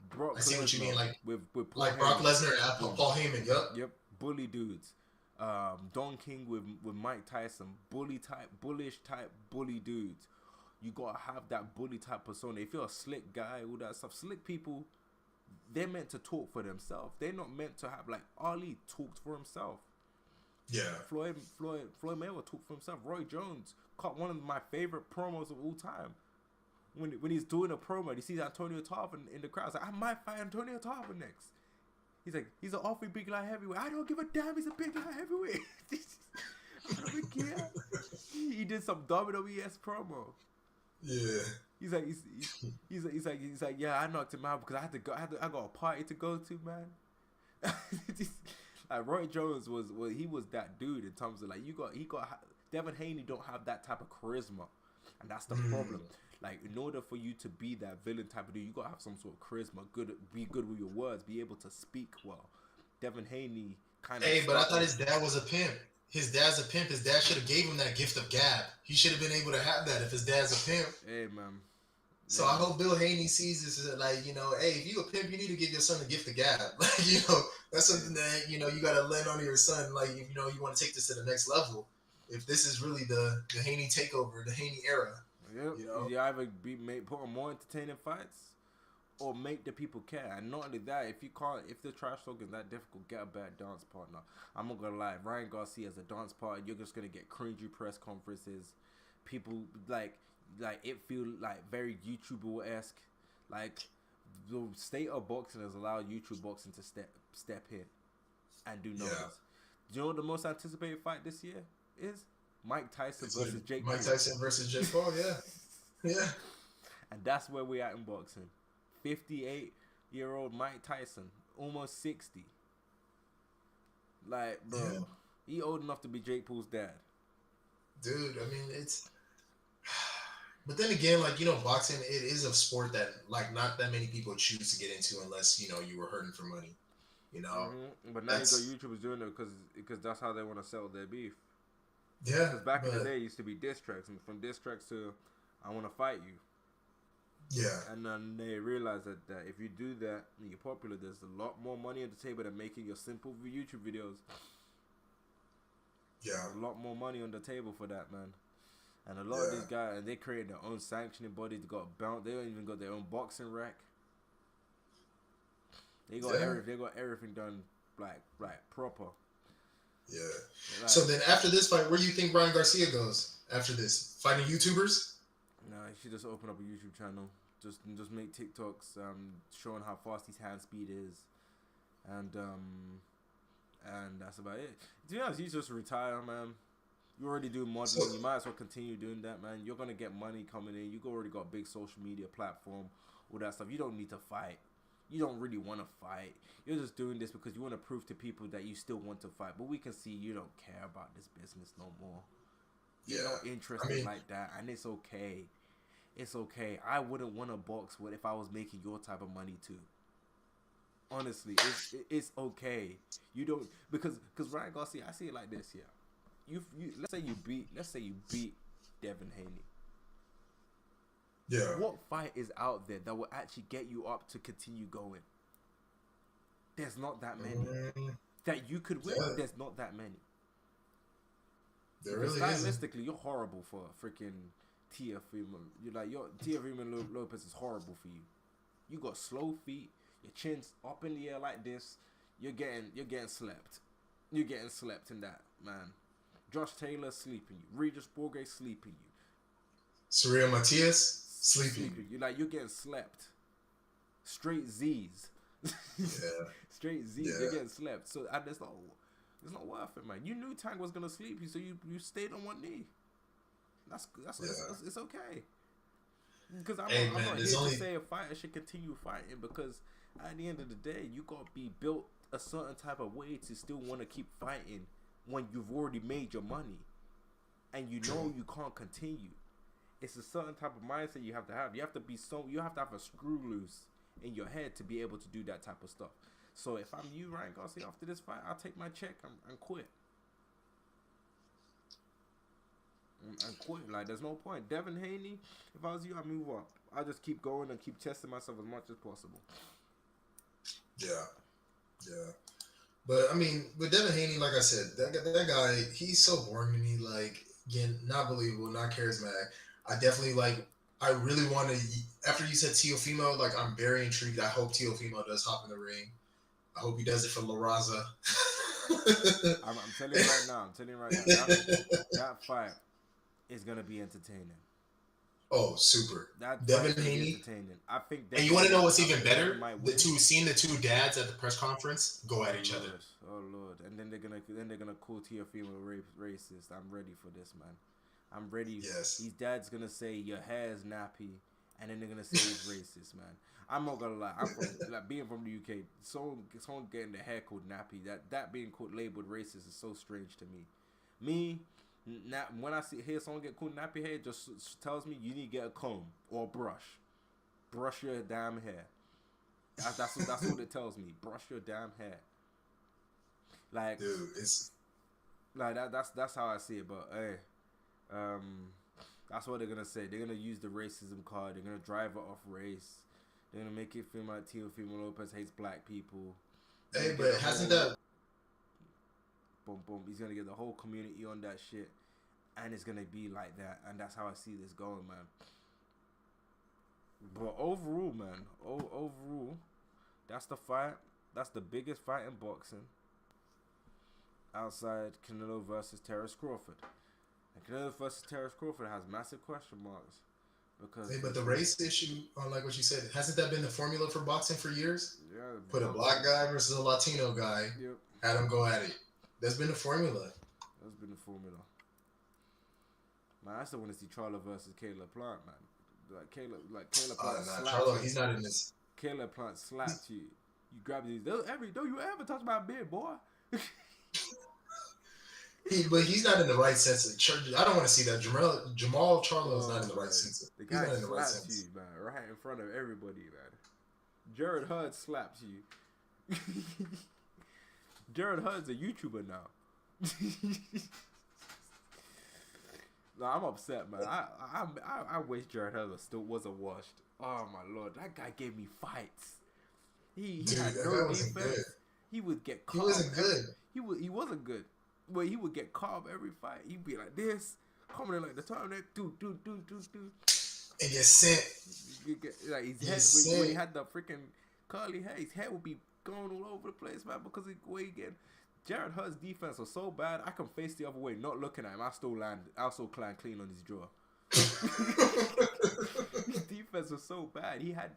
Like with like Brock Lesnar and Paul Heyman. Yep. Bully dudes. Don King with Mike Tyson. Bullish type bully dudes. you gotta have that bully type persona. If you're a slick guy, all that stuff, slick people, they're meant to talk for themselves. They're not meant to have, like, Ali talked for himself. Yeah. Floyd Mayweather talked for himself. Roy Jones caught one of my favorite promos of all time. When he's doing a promo, he sees Antonio Tarver in the crowd. He's like, I might fight Antonio Tarver next. He's like, he's an awfully big light heavyweight. I don't give a damn. He's a big light heavyweight. I don't care. He did some WWE's promo. Yeah. He's like, yeah, I knocked him out because I got a party to go to, man. Like, Roy Jones was that dude in terms of, like, Devin Haney don't have that type of charisma, and that's the problem. Like, in order for you to be that villain type of dude, you gotta have some sort of charisma, be good with your words, be able to speak well. Devin Haney kind of. Hey, but I thought his dad was a pimp. His dad's a pimp. His dad should have gave him that gift of gab. He should have been able to have that if his dad's a pimp. Hey, man. So I hope Bill Haney sees this as, like, you know, hey, if you a pimp, you need to give your son a gift of gab. Like, you know, that's something that, you know, you got to lend on to your son. Like, if, you know, you want to take this to the next level. If this is really the Haney takeover, the Haney era. Yep. You know? You either put on more entertaining fights or make the people care. And not only that, if the trash talk is that difficult, get a bad dance partner. I'm not gonna lie, Ryan Garcia as a dance partner, you're just gonna get cringy press conferences. People like it feel like very YouTuber-esque. Like, the state of boxing has allowed YouTube boxing to step in and do numbers. Yeah. Do you know what the most anticipated fight this year is? Mike Tyson versus Jake Paul. Mike Tyson versus Jake Paul, yeah. Yeah. And that's where we're at in boxing. 58-year-old Mike Tyson, almost 60. Like, bro, he old enough to be Jake Paul's dad. Dude, I mean, it's... But then again, like, you know, boxing, it is a sport that, like, not that many people choose to get into unless, you know, you were hurting for money. You know? Mm-hmm. But now you got YouTubers doing it because that's how they want to sell their beef. Yeah. Because back in the day, it used to be diss tracks. And from diss tracks to, I want to fight you. Yeah. And then they realize that if you do that and you're popular, there's a lot more money on the table than making your simple YouTube videos. Yeah. There's a lot more money on the table for that, man. And a lot of these guys, and they create their own sanctioning bodies. They got bound. They don't even got their own boxing rack. They got everything done like proper. Yeah. Like, so then after this fight, where do you think Ryan Garcia goes after this? Fighting YouTubers? No, he should just open up a YouTube channel. Just make TikToks showing how fast his hand speed is, and that's about it. To be honest, you just retire, man. You already do modeling. You might as well continue doing that, man. You're gonna get money coming in. You already got a big social media platform, all that stuff. You don't need to fight. You don't really want to fight. You're just doing this because you want to prove to people that you still want to fight. But we can see you don't care about this business no more. You're not interested like that, and it's okay. It's okay. I wouldn't want to box if I was making your type of money too. Honestly, it's okay. You don't because Ryan Garcia, I see it like this. Yeah, you let's say you beat Devin Haney. Yeah. What fight is out there that will actually get you up to continue going? There's not that many that you could win. There's not that many. There really stylistically, you're horrible for freaking Tia Freeman. Tia Freeman Lopez is horrible for you. You got slow feet. Your chin's up in the air like this. You're getting slept. You're getting slept in that, man. Josh Taylor sleeping you. Regis Borges sleeping you. Surreal Matias sleeping you. You're getting slept. Straight Z's. Yeah. Straight Z's. Yeah. You're getting slept. So it's not worth it, man. You knew Tank was gonna sleep you, so you stayed on one knee. That's it's okay. Because I'm not here to say a fighter should continue fighting, because at the end of the day, you gotta be built a certain type of way to still want to keep fighting when you've already made your money and you know you can't continue. It's a certain type of mindset you have to have. You have to have a screw loose in your head to be able to do that type of stuff. So if I'm you, Ryan Garcia, after this fight, I'll take my check and quit. And quit. Like, there's no point. Devin Haney, if I was you, I'd move up. I just keep going and keep testing myself as much as possible. Yeah. But I mean, with Devin Haney, like I said, that guy, he's so boring to me. Like, again, not believable, not charismatic. I definitely like. I really want to. After you said Teofimo, like I'm very intrigued. I hope Teofimo does hop in the ring. I hope he does it for La Raza. I'm telling you right now. I'm telling you right now. That fight is gonna be entertaining. Oh, super. That fight's Devin gonna be Haney. entertaining. I think And you Devin want to know might. what's I even think Devin better? might The win. two seeing the two dads at the press conference go Oh at each other. lord, oh lord, and then they're gonna call Teofimo racist. I'm ready for this, man. I'm ready. Yes. His dad's gonna say your hair is nappy, and then they're gonna say he's racist, man. I'm not gonna lie. I'm from like being from the UK. Someone getting their hair called nappy. That being called labeled racist is so strange to me. Me, when I hear someone get called nappy hair, it just tells me you need to get a comb or a brush. Brush your damn hair. That's what it tells me. Brush your damn hair. Like, Dude, it's like that's how I see it. But hey, that's what they're gonna say. They're gonna use the racism card. They're gonna drive it off race. They're gonna make it feel like Teofimo Lopez hates black people. hey, but hasn't that Boom boom? He's gonna get the whole community on that shit, and it's gonna be like that. And that's how I see this going, man. But overall, man, overall, that's the fight. That's the biggest fight in boxing outside Canelo versus Terence Crawford. And Canelo versus Terence Crawford has massive question marks because. hey, but the race issue, like what you said, hasn't that been the formula for boxing for years? Yeah, Put a black guy versus a Latino guy, Yep, had them go at it. That's been the formula. that's been the formula. Man, I still want to see Charlo versus Caleb Plant, man. Caleb Plant Nah, slapped Charlo, you. he's not in this. Caleb Plant slapped you. You grab these. Don't you ever touch my beard, boy? But he's not in the right sense of church. I don't want to see that. Jamal Charlo is not in the right sense. The He's guy not in the right slapped sense. you, man, right in front of everybody, man. Jared Hurd slaps you. Jared Hurd's a YouTuber now. No, I'm upset, man. I wish Jared Hurd still wasn't washed. Oh my lord, that guy gave me fights. He Dude, had that no guy wasn't defense. good. He would get caught. He wasn't good. He wasn't good. Well, he would get caught every fight. He'd be like this, coming in like the time that do. And get sent. You get, like his Yes, head when he sir. had the freaking curly hair, his head would be going all over the place, man, because of the way he get. Jared Hurd's defense was so bad, I can face the other way, not looking at him. I still climb clean on his jaw. His defense was so bad. He had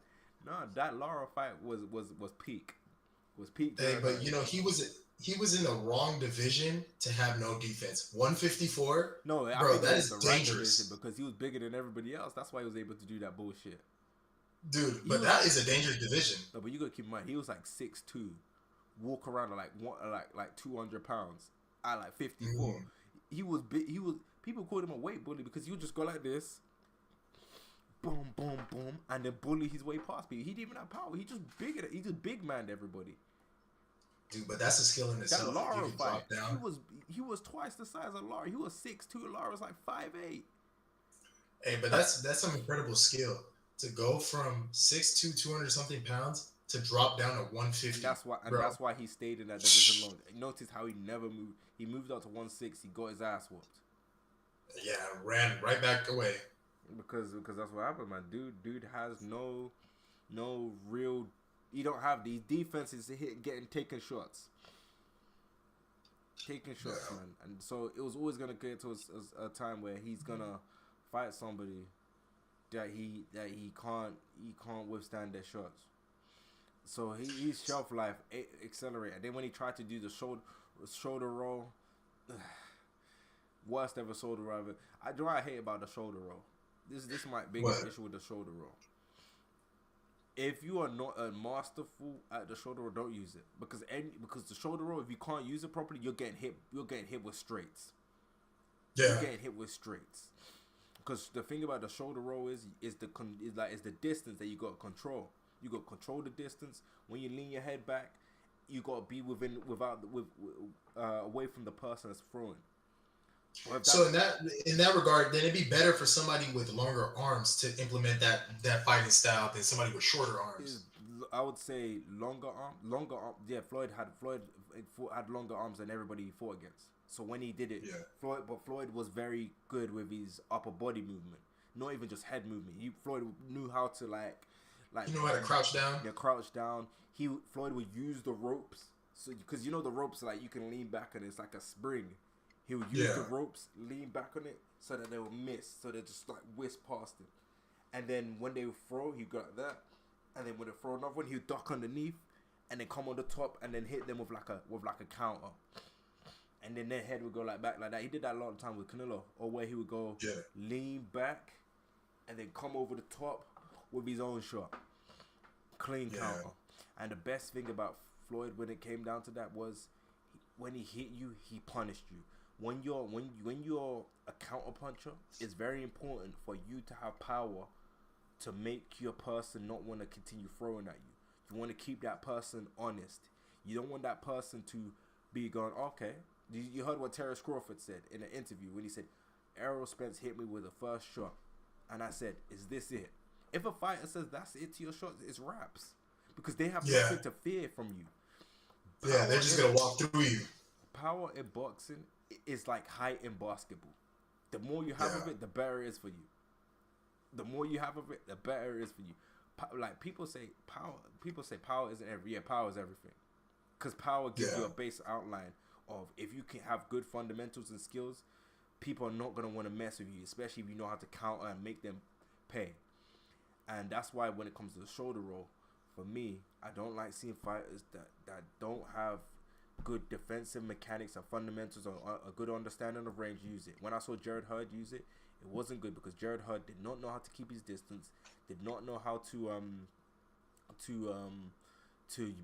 that Lara fight was peak. Was peak. Hey, Jared but Hurd. you know he was in the wrong division to have no defense. 154. No, I bro, think that it is was the right dangerous, division because he was bigger than everybody else. That's why he was able to do that bullshit. dude. But that is a dangerous division. No, but you gotta keep in mind he was like 6'2", walk around at like 200 pounds at like 54. Mm. He was big. People called him a weight bully because he would just go like this, boom, boom, boom, and then bully his way past people. He didn't even have power. He just big man to everybody. Dude, but that's a skill in That itself. Lara You can fight, drop down. he was twice the size of Lara. He was 6'2", Lara was like 5'8". Hey, but that's some incredible skill to go from 6'2", 200 something pounds to drop down to 150. That's why he stayed in that division long. Notice how he never moved. He moved up to 160. Got his ass whooped. Yeah, ran right back away. Because that's what happened, man. Dude has no real. You don't have these defenses to hit, taking shots, man. And so it was always gonna get to a time where he's gonna fight somebody that he can't withstand their shots. So his shelf life accelerated. And then when he tried to do the shoulder roll, worst ever shoulder roll. I do what I hate about the shoulder roll. This is my biggest issue with the shoulder roll. If you are not masterful at the shoulder roll, don't use it because the shoulder roll, if you can't use it properly, you're getting hit. You're getting hit with straights. Yeah. You're getting hit with straights. Because the thing about the shoulder roll is the distance that you got to control. You got to control the distance. When you lean your head back, you got to be away from the person that's throwing. So in that regard, then it'd be better for somebody with longer arms to implement that fighting style than somebody with shorter arms. I would say longer arm. Yeah, Floyd had longer arms than everybody he fought against. So when he did it, Yeah. Floyd was very good with his upper body movement. not even just head movement. Floyd knew how to like You know how to crouch down? Yeah, crouch down. Floyd would use the ropes, so because you know the ropes like you can lean back on it, it's like a spring. He would use the ropes, lean back on it, so that they would miss, so they just like whisk past him. And then when they would throw, he got that, and then when they throw another one, he would duck underneath, and then come on the top, and then hit them with like a counter. And then their head would go like back like that. He did that a lot of time with Canelo, or where he would go lean back, and then come over the top with his own shot, clean counter. And the best thing about Floyd when it came down to that was when he hit you, he punished you. When you're a counter puncher, it's very important for you to have power to make your person not want to continue throwing at you. You want to keep that person honest. You don't want that person to be going, okay. You heard what Terrence Crawford said in an interview when he said, Errol Spence hit me with the first shot. And I said, is this it? If a fighter says that's it to your shot, it's raps. Because they have nothing to fear from you. Power they're just going to walk through you. Power in boxing is like height in basketball. The more you have of it, the better it is for you. The more you have of it, the better it is for you. Like people say power isn't everything. Yeah, power is everything. Because power gives you a base outline of if you can have good fundamentals and skills, people are not going to want to mess with you, especially if you know how to counter and make them pay. And that's why when it comes to the shoulder roll, for me, I don't like seeing fighters that don't have good defensive mechanics and fundamentals or a good understanding of range use it. When I saw Jared Hurd use it, it wasn't good because Jared Hurd did not know how to keep his distance, did not know how to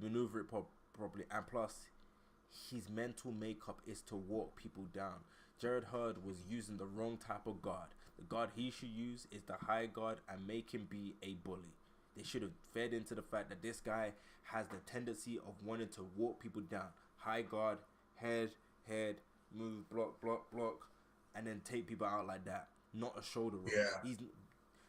maneuver it properly, and plus his mental makeup is to walk people down. Jared Hurd was using the wrong type of guard. The guard he should use is the high guard and make him be a bully. They should have fed into the fact that this guy has the tendency of wanting to walk people down. High guard, head, move, block, and then take people out like that. Not a shoulder roll. Yeah. He's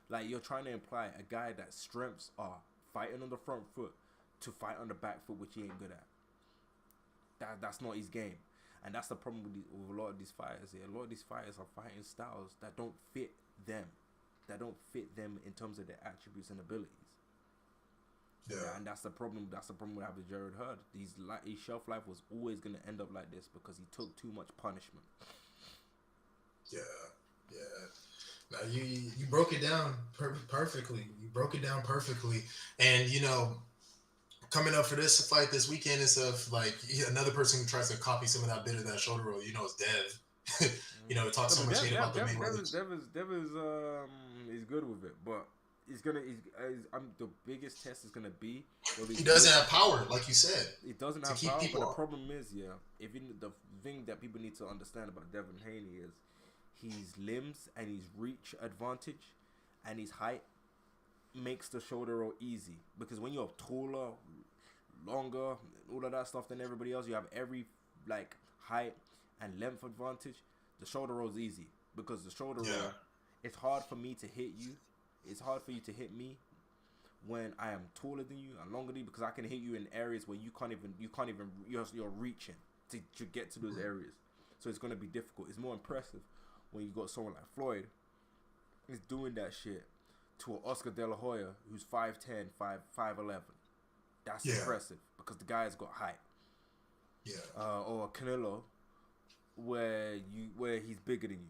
like, you're trying to imply a guy that strengths are fighting on the front foot to fight on the back foot, which he ain't good at. That's not his game. And that's the problem with a lot of these fighters here. A lot of these fighters are fighting styles that don't fit them. That don't fit them in terms of their attributes and abilities. Yeah, and that's the problem. That's the problem with having Jared Hurd. His shelf life was always going to end up like this because he took too much punishment. Yeah. Now you broke it down perfectly. You broke it down perfectly. And coming up for this fight this weekend is another person who tries to copy some of that bit of that shoulder roll. It's Dev. Talk so much hate about the Mayweather. Dev is good with it, but the biggest test is gonna be. He doesn't have power, like you said. He doesn't have power, but the problem is, the thing that people need to understand about Devin Haney is his limbs and his reach advantage and his height makes the shoulder roll easy, because when you're taller, longer, all of that stuff than everybody else, you have every height and length advantage. The shoulder roll is easy because the shoulder roll, it's hard for me to hit you. It's hard for you to hit me when I am taller than you and longer than you, because I can hit you in areas where you're reaching to get to those areas. So it's going to be difficult. It's more impressive when you got someone like Floyd is doing that shit to an Oscar De La Hoya who's 5'10", 5'11". That's impressive because the guy's got height. Yeah. Or Canelo where he's bigger than you.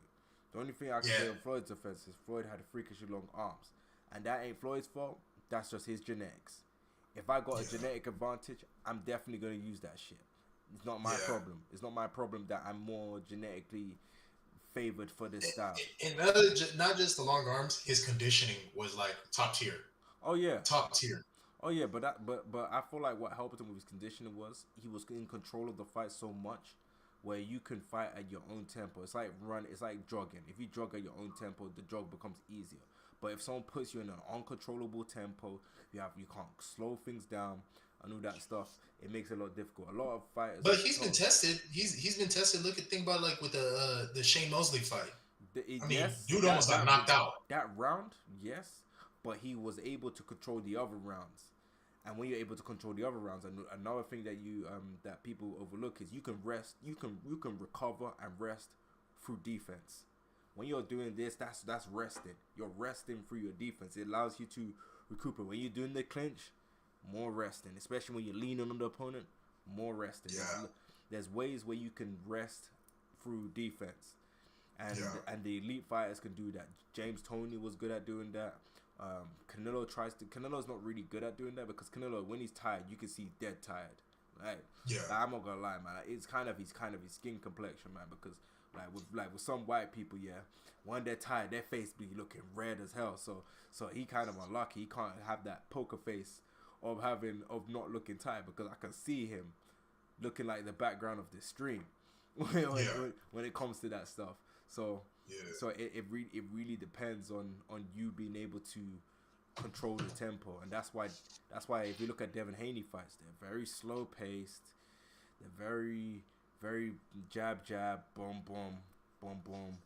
The only thing I can say on Floyd's offense is Floyd had freakishly long arms. And that ain't Floyd's fault. That's just his genetics. If I got a genetic advantage, I'm definitely going to use that shit. It's not my problem. It's not my problem that I'm more genetically favored for this style. And not just the long arms, his conditioning was top tier. Oh, yeah. Top tier. Oh, yeah, but I feel like what helped him with his conditioning was he was in control of the fight so much where you can fight at your own tempo. It's like jogging. If you jog at your own tempo, the jog becomes easier. But if someone puts you in an uncontrollable tempo, you can't slow things down and all that stuff. It makes it a lot difficult. A lot of fighters. But he's been tested. He's been tested. Think about with the Shane Mosley fight. Dude almost got knocked out. That round, yes, but he was able to control the other rounds. And when you're able to control the other rounds, and another thing that that people overlook is you can rest, you can recover and rest through defense. when you're doing this, that's resting. You're resting through your defense. It allows you to recuperate. When you're doing the clinch, more resting, especially when you're leaning on the opponent, more resting. Yeah. There's ways where you can rest through defense, and the elite fighters can do that. James Toney was good at doing that. Canelo's not really good at doing that, because Canelo, when he's tired, you can see dead tired. Like, I'm not gonna lie, man. It's kind of his skin complexion, man. Because with some white people, when they're tired, their face be looking red as hell. So he kind of unlucky. He can't have that poker face of not looking tired, because I can see him looking like the background of this stream when it comes to that stuff. So it really depends on you being able to control the tempo, and that's why if you look at Devin Haney fights, they're very slow paced. They're very jab, boom, boom, boom, boom,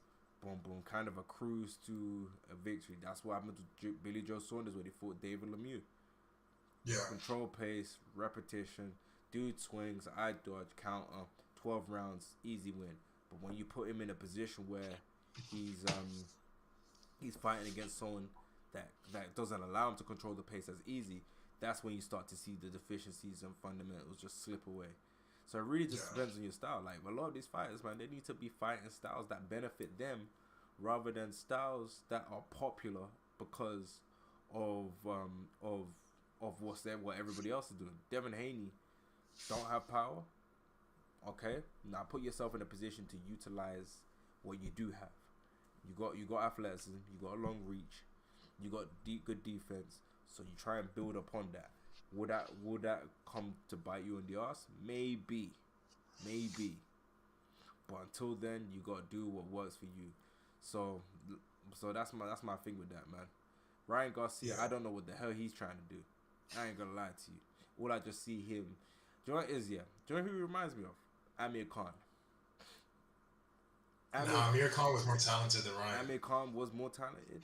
boom, boom, kind of a cruise to a victory. That's what happened to Billy Joe Saunders when he fought David Lemieux. Yeah. Control pace, repetition, dude swings, eye dodge, counter, 12 rounds, easy win. But when you put him in a position where he's fighting against someone that doesn't allow him to control the pace as easy, that's when you start to see the deficiencies and fundamentals just slip away. So it really just depends on your style. Like, a lot of these fighters, man, they need to be fighting styles that benefit them, rather than styles that are popular because of what everybody else is doing. Devin Haney don't have power. Okay, now put yourself in a position to utilize what you do have. You got athleticism, you got a long reach, you got good defense. So you try and build upon that. Would that come to bite you in the ass? Maybe. But until then, you gotta do what works for you. So that's my thing with that, man. Ryan Garcia, I don't know what the hell he's trying to do. I ain't gonna lie to you. All I just see him. Do you know what it is? Do you know who he reminds me of? Amir Khan. Amir Khan was more talented than Ryan. Amir Khan was more talented,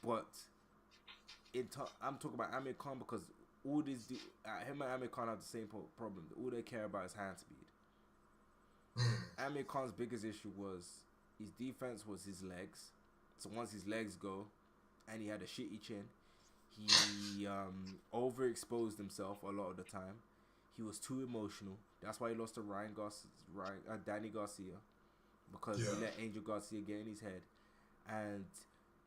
but I'm talking about Amir Khan because all these him and Amir Khan have the same problem. All they care about is hand speed. Amir Khan's biggest issue was his defense was his legs. So once his legs go, and he had a shitty chin, he overexposed himself a lot of the time. He was too emotional. That's why he lost to Danny Garcia, because he let Angel Garcia get in his head, and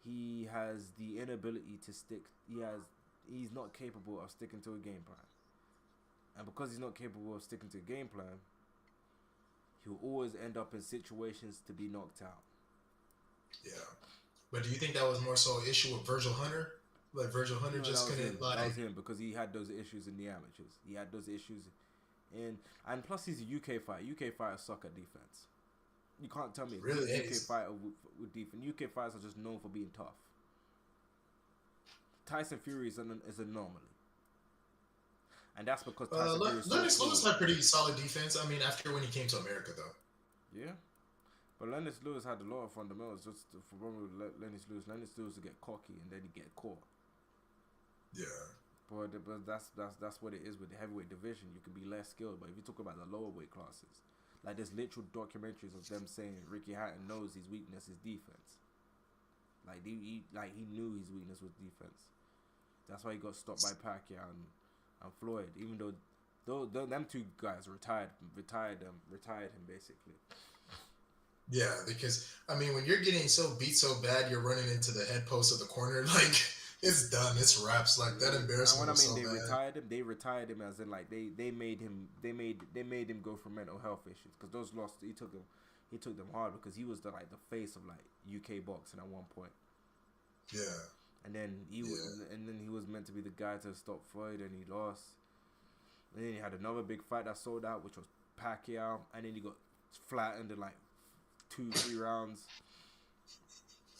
he has the inability to stick. He's not capable of sticking to a game plan, and because he's not capable of sticking to a game plan, he'll always end up in situations to be knocked out. Yeah, but do you think that was more so an issue with Virgil Hunter? Like Virgil Hunter just couldn't. That was him, because he had those issues in the amateurs. He had those issues, and plus he's a UK fighter. UK fighters suck at defense. You can't tell me really a UK fighter with defense. UK fighters are just known for being tough. Tyson Fury is an anomaly, and that's because Tyson Fury is Lennox Lewis had pretty solid defense. I mean, after when he came to America, though. Yeah, but Lennox Lewis had a lot of fundamentals. Just for Lennox Lewis to get cocky and then he get caught. Yeah. But that's what it is with the heavyweight division. You can be less skilled, but if you talk about the lower weight classes, like there's literal documentaries of them saying Ricky Hatton knows his weakness is defense. Like he knew his weakness was defense. That's why he got stopped by Pacquiao and Floyd. Even though them two guys retired him basically. Yeah, because I mean, when you're getting beat so bad, you're running into the head post of the corner, like it's done, it's wraps. Like that embarrassment. And when they retired him as in like they made him go for mental health issues, because those losses he took them hard, because he was the face of like UK boxing at one point. Yeah. And then he was meant to be the guy to stop Floyd, and he lost. And then he had another big fight that sold out, which was Pacquiao, and then he got flattened in like 2-3 rounds,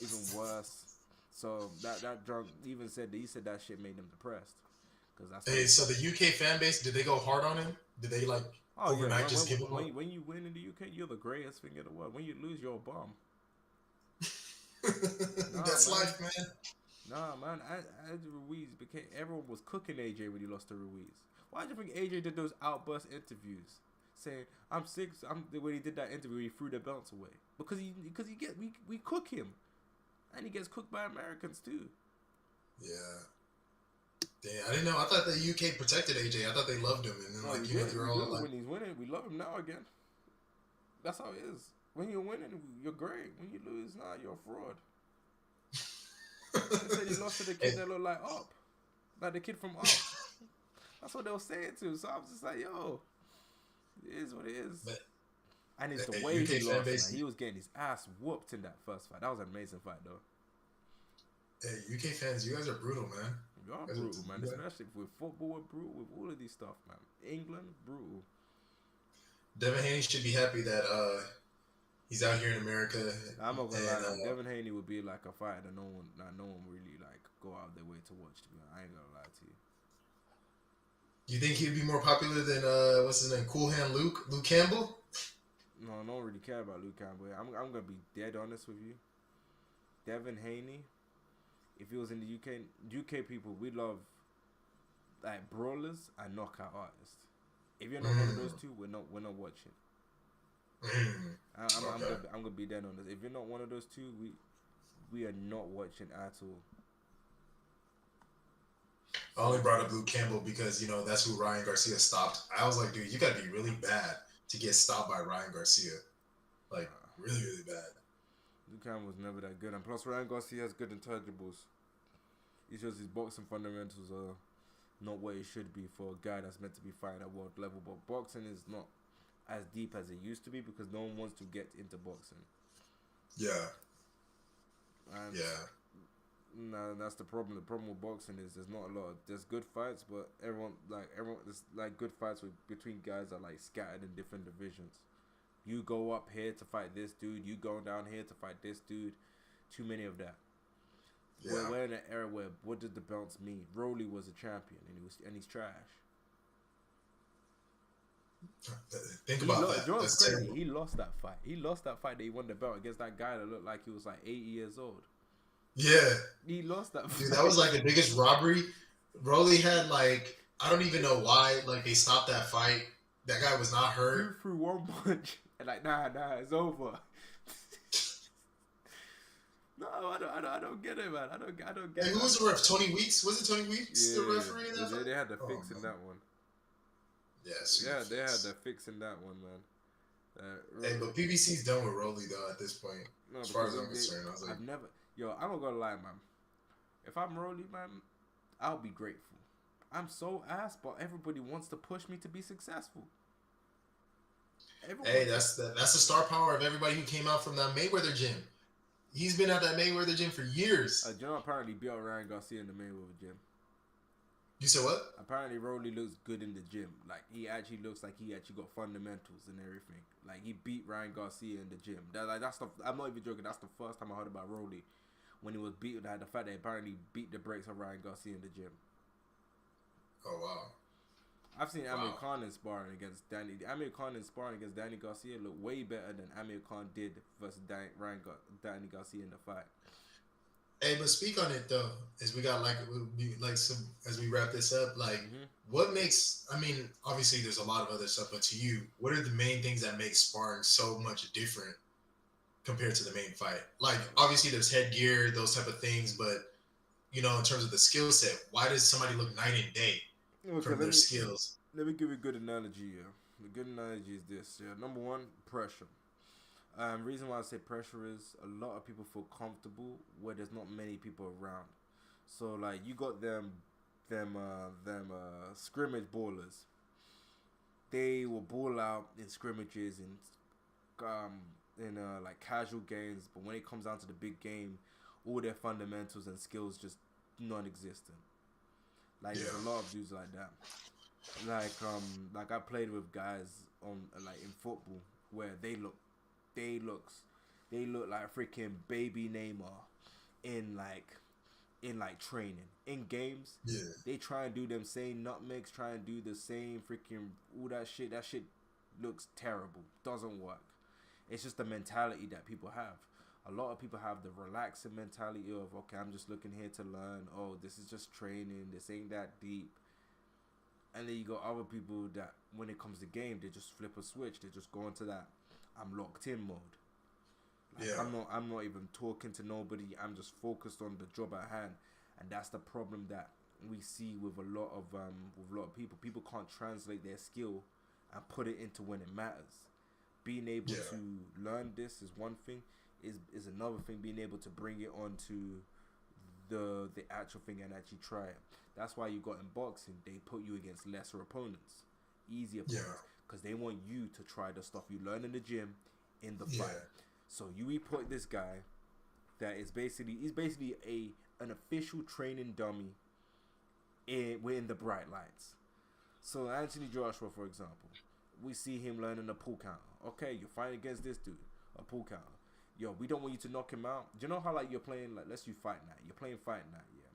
even worse. So that drug he said that shit made him depressed. So the UK fan base, did they go hard on him? Did they overnight just give him up? When you win in the UK, you're the greatest thing in the world. When you lose, you're a bum. That's life, man. Nah, man. Ruiz everyone was cooking AJ when he lost to Ruiz. Why do you think AJ did those outburst interviews? saying I'm sick. When he did that interview, he threw the belts away because we cook him, and he gets cooked by Americans too. Yeah. Damn, I didn't know. I thought the UK protected AJ. I thought they loved him, and then No, like we they're all like, when he's winning, we love him now again. That's how it is. When you're winning, you're great. When you lose, nah, you're a fraud. They said he lost to the kid that looked like the kid from Up. That's what they were saying to him. So I was just like, yo, it is what it is. But, and it's the way he lost. Like, he was getting his ass whooped in that first fight. That was an amazing fight, though. Hey, UK fans, you guys are brutal, man. You are brutal, man. Especially with football, we're brutal with all of these stuff, man. England, brutal. Devin Haney should be happy that he's out here in America. I'm not gonna lie. Devin Haney would be like a fight that no one really like go out their way to watch. To be honest, I ain't gonna lie to you. You think he'd be more popular than what's his name, Cool Hand Luke Campbell? No, I don't really care about Luke Campbell. I'm gonna be dead honest with you. Devin Haney, if he was in the UK people, we love like brawlers and knockout artists. If you're not one of those two, we're not watching. I'm gonna be dead honest. If you're not one of those two, we are not watching at all. I only brought up Luke Campbell because, you know, that's who Ryan Garcia stopped. I was like, dude, you got to be really bad to get stopped by Ryan Garcia. Like, really, really bad. Luke Campbell was never that good. And plus, Ryan Garcia has good intangibles. He shows his boxing fundamentals are not what it should be for a guy that's meant to be fighting at world level. But boxing is not as deep as it used to be because no one wants to get into boxing. Yeah. And no, that's the problem. The problem with boxing is there's not a lot. There's good fights, but everyone there's like good fights between guys that are like scattered in different divisions. You go up here to fight this dude. You go down here to fight this dude. Too many of that. Yeah. We're in an era where what did the belts mean? Rolly was a champion and he's trash. Think about that. That's crazy. He lost that fight. He lost that fight that he won the belt against that guy that looked like he was like 80 years old. Yeah. He lost that fight. Dude, that was like the biggest robbery. Rolly had like, I don't even know why, like they stopped that fight. That guy was not hurt. Threw one punch and like, nah, it's over. No, I don't get it, man. I don't get it. Who was the ref? Tony Weeks? Was it Tony Weeks? Yeah, the referee in that fight? They had the fix in that one. Yes. Yeah, they had the fix in that one, man. Hey, but PBC's done with Rolly though at this point. No, as far as I'm concerned, I was like, I'm not gonna lie, man. If I'm Rolly, man, I'll be grateful. I'm so ass, but everybody wants to push me to be successful. Hey, that's the star power of everybody who came out from that Mayweather gym. He's been at that Mayweather gym for years. John apparently beat Ryan Garcia in the Mayweather gym. You said what? Apparently, Rolly looks good in the gym. Like, he actually looks like he actually got fundamentals and everything. Like, he beat Ryan Garcia in the gym. I'm not even joking. That's the first time I heard about Rolly. When he was beat, the fact that he apparently beat the brakes of Ryan Garcia in the gym. Oh, wow. I've seen Amir Khan in sparring against Danny. Amir Khan in sparring against Danny Garcia looked way better than Amir Khan did versus Danny Garcia in the fight. Hey, but speak on it though, as we got as we wrap this up, like what makes? I mean, obviously there's a lot of other stuff, but to you, what are the main things that make sparring so much different compared to the main fight? Like, obviously there's headgear, those type of things, but you know, in terms of the skill set, why does somebody look night and day? From their skills. Let me give you a good analogy here. The good analogy is this. Yeah, number one, pressure. Reason why I say pressure is a lot of people feel comfortable where there's not many people around. So like you got them scrimmage ballers. They will ball out in scrimmages and like casual games, but when it comes down to the big game, all their fundamentals and skills just non-existent. Like there's a lot of dudes like that. Like I played with guys on like in football where they look like freaking baby Neymar in training. In games, they try and do them same nutmegs, try and do the same freaking all that shit. That shit looks terrible. Doesn't work. It's just the mentality that people have. A lot of people have the relaxing mentality of, okay, I'm just looking here to learn. Oh, this is just training. This ain't that deep. And then you got other people that when it comes to game, they just flip a switch. They just go into that I'm locked in mode. Like, Yeah. I'm not even talking to nobody. I'm just focused on the job at hand, and that's the problem that we see with a lot of people. People can't translate their skill and put it into when it matters. Being able to learn this is one thing. Is another thing. Being able to bring it onto the actual thing and actually try it. That's why you got in boxing. They put you against lesser opponents, easier opponents, because they want you to try the stuff you learn in the gym in the fight. So you put this guy that is basically an official training dummy in the bright lights. So Anthony Joshua, for example, we see him learning a pull counter. Okay, you're fighting against this dude, a pull counter. Yo, we don't want you to knock him out. Do you know how like you're playing like let's you fight night. You're playing fight night, yeah,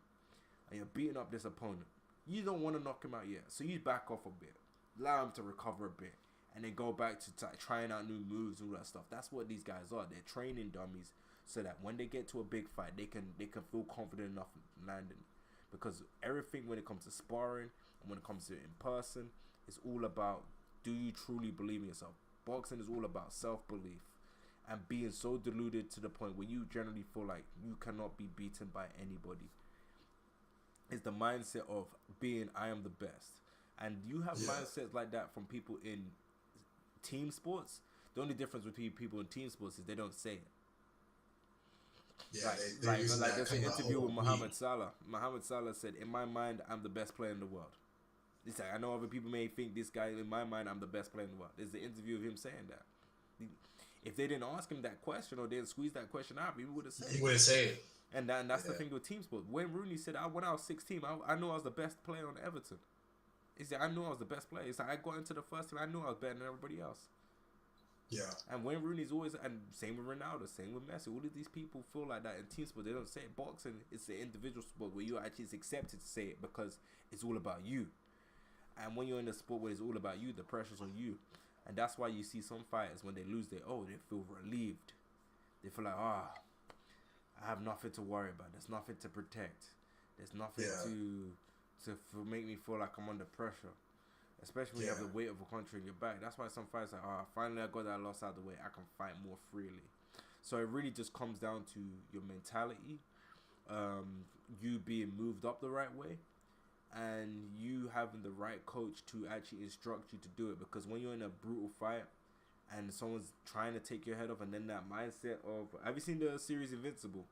and you're beating up this opponent. You don't want to knock him out yet, so you back off a bit, allow him to recover a bit, and then go back to trying out new moves and all that stuff. That's what these guys are. They're training dummies so that when they get to a big fight, they can feel confident enough landing. Because everything when it comes to sparring and when it comes to in person, it's all about do you truly believe in yourself. Boxing is all about self-belief and being so deluded to the point where you generally feel like you cannot be beaten by anybody. It's the mindset of being I am the best. And you have mindsets like that from people in team sports. The only difference between people in team sports is they don't say it. Yeah, like there's an interview with Mohamed Salah. Mohamed Salah said, "In my mind, I'm the best player in the world." He's like, I know other people may think this guy. In my mind, I'm the best player in the world. There's an interview of him saying that. If they didn't ask him that question or didn't squeeze that question out, he would have said. He would have said it. And that's the thing with team sports. When Rooney said, when I was 16, I knew I was the best player on Everton. He said, I knew I was the best player. He said, I got into the first team. I knew I was better than everybody else. Yeah. And Wayne Rooney's always, and same with Ronaldo, same with Messi. All of these people feel like that in team sport. They don't say it. Boxing, it's an individual sport where you actually is accepted to say it because it's all about you. And when you're in a sport where it's all about you, the pressure's on you. And that's why you see some fighters, when they lose, they feel relieved. They feel like, I have nothing to worry about. There's nothing to protect. There's nothing to make me feel like I'm under pressure. Especially when you have the weight of a country in your back. That's why some fights like, finally I got that loss out of the way. I can fight more freely. So it really just comes down to your mentality, you being moved up the right way, and you having the right coach to actually instruct you to do it. Because when you're in a brutal fight and someone's trying to take your head off, and then that mindset of, have you seen the series Invincible?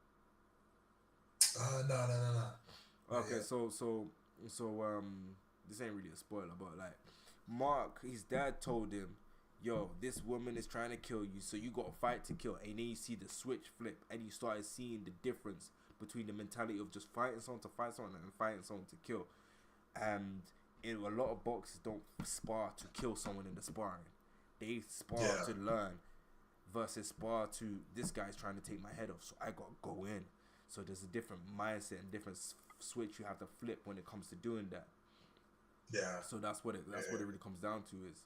No. Okay, so this ain't really a spoiler, but like Mark, his dad told him, yo, this woman is trying to kill you, so you got to fight to kill. And then you see the switch flip, and you started seeing the difference between the mentality of just fighting someone to fight someone and fighting someone to kill. And a lot of boxers don't spar to kill someone in the sparring. They spar to learn versus spar to, this guy's trying to take my head off, so I got to go in. So there's a different mindset and different switch you have to flip when it comes to doing that. Yeah. So that's what it really comes down to, is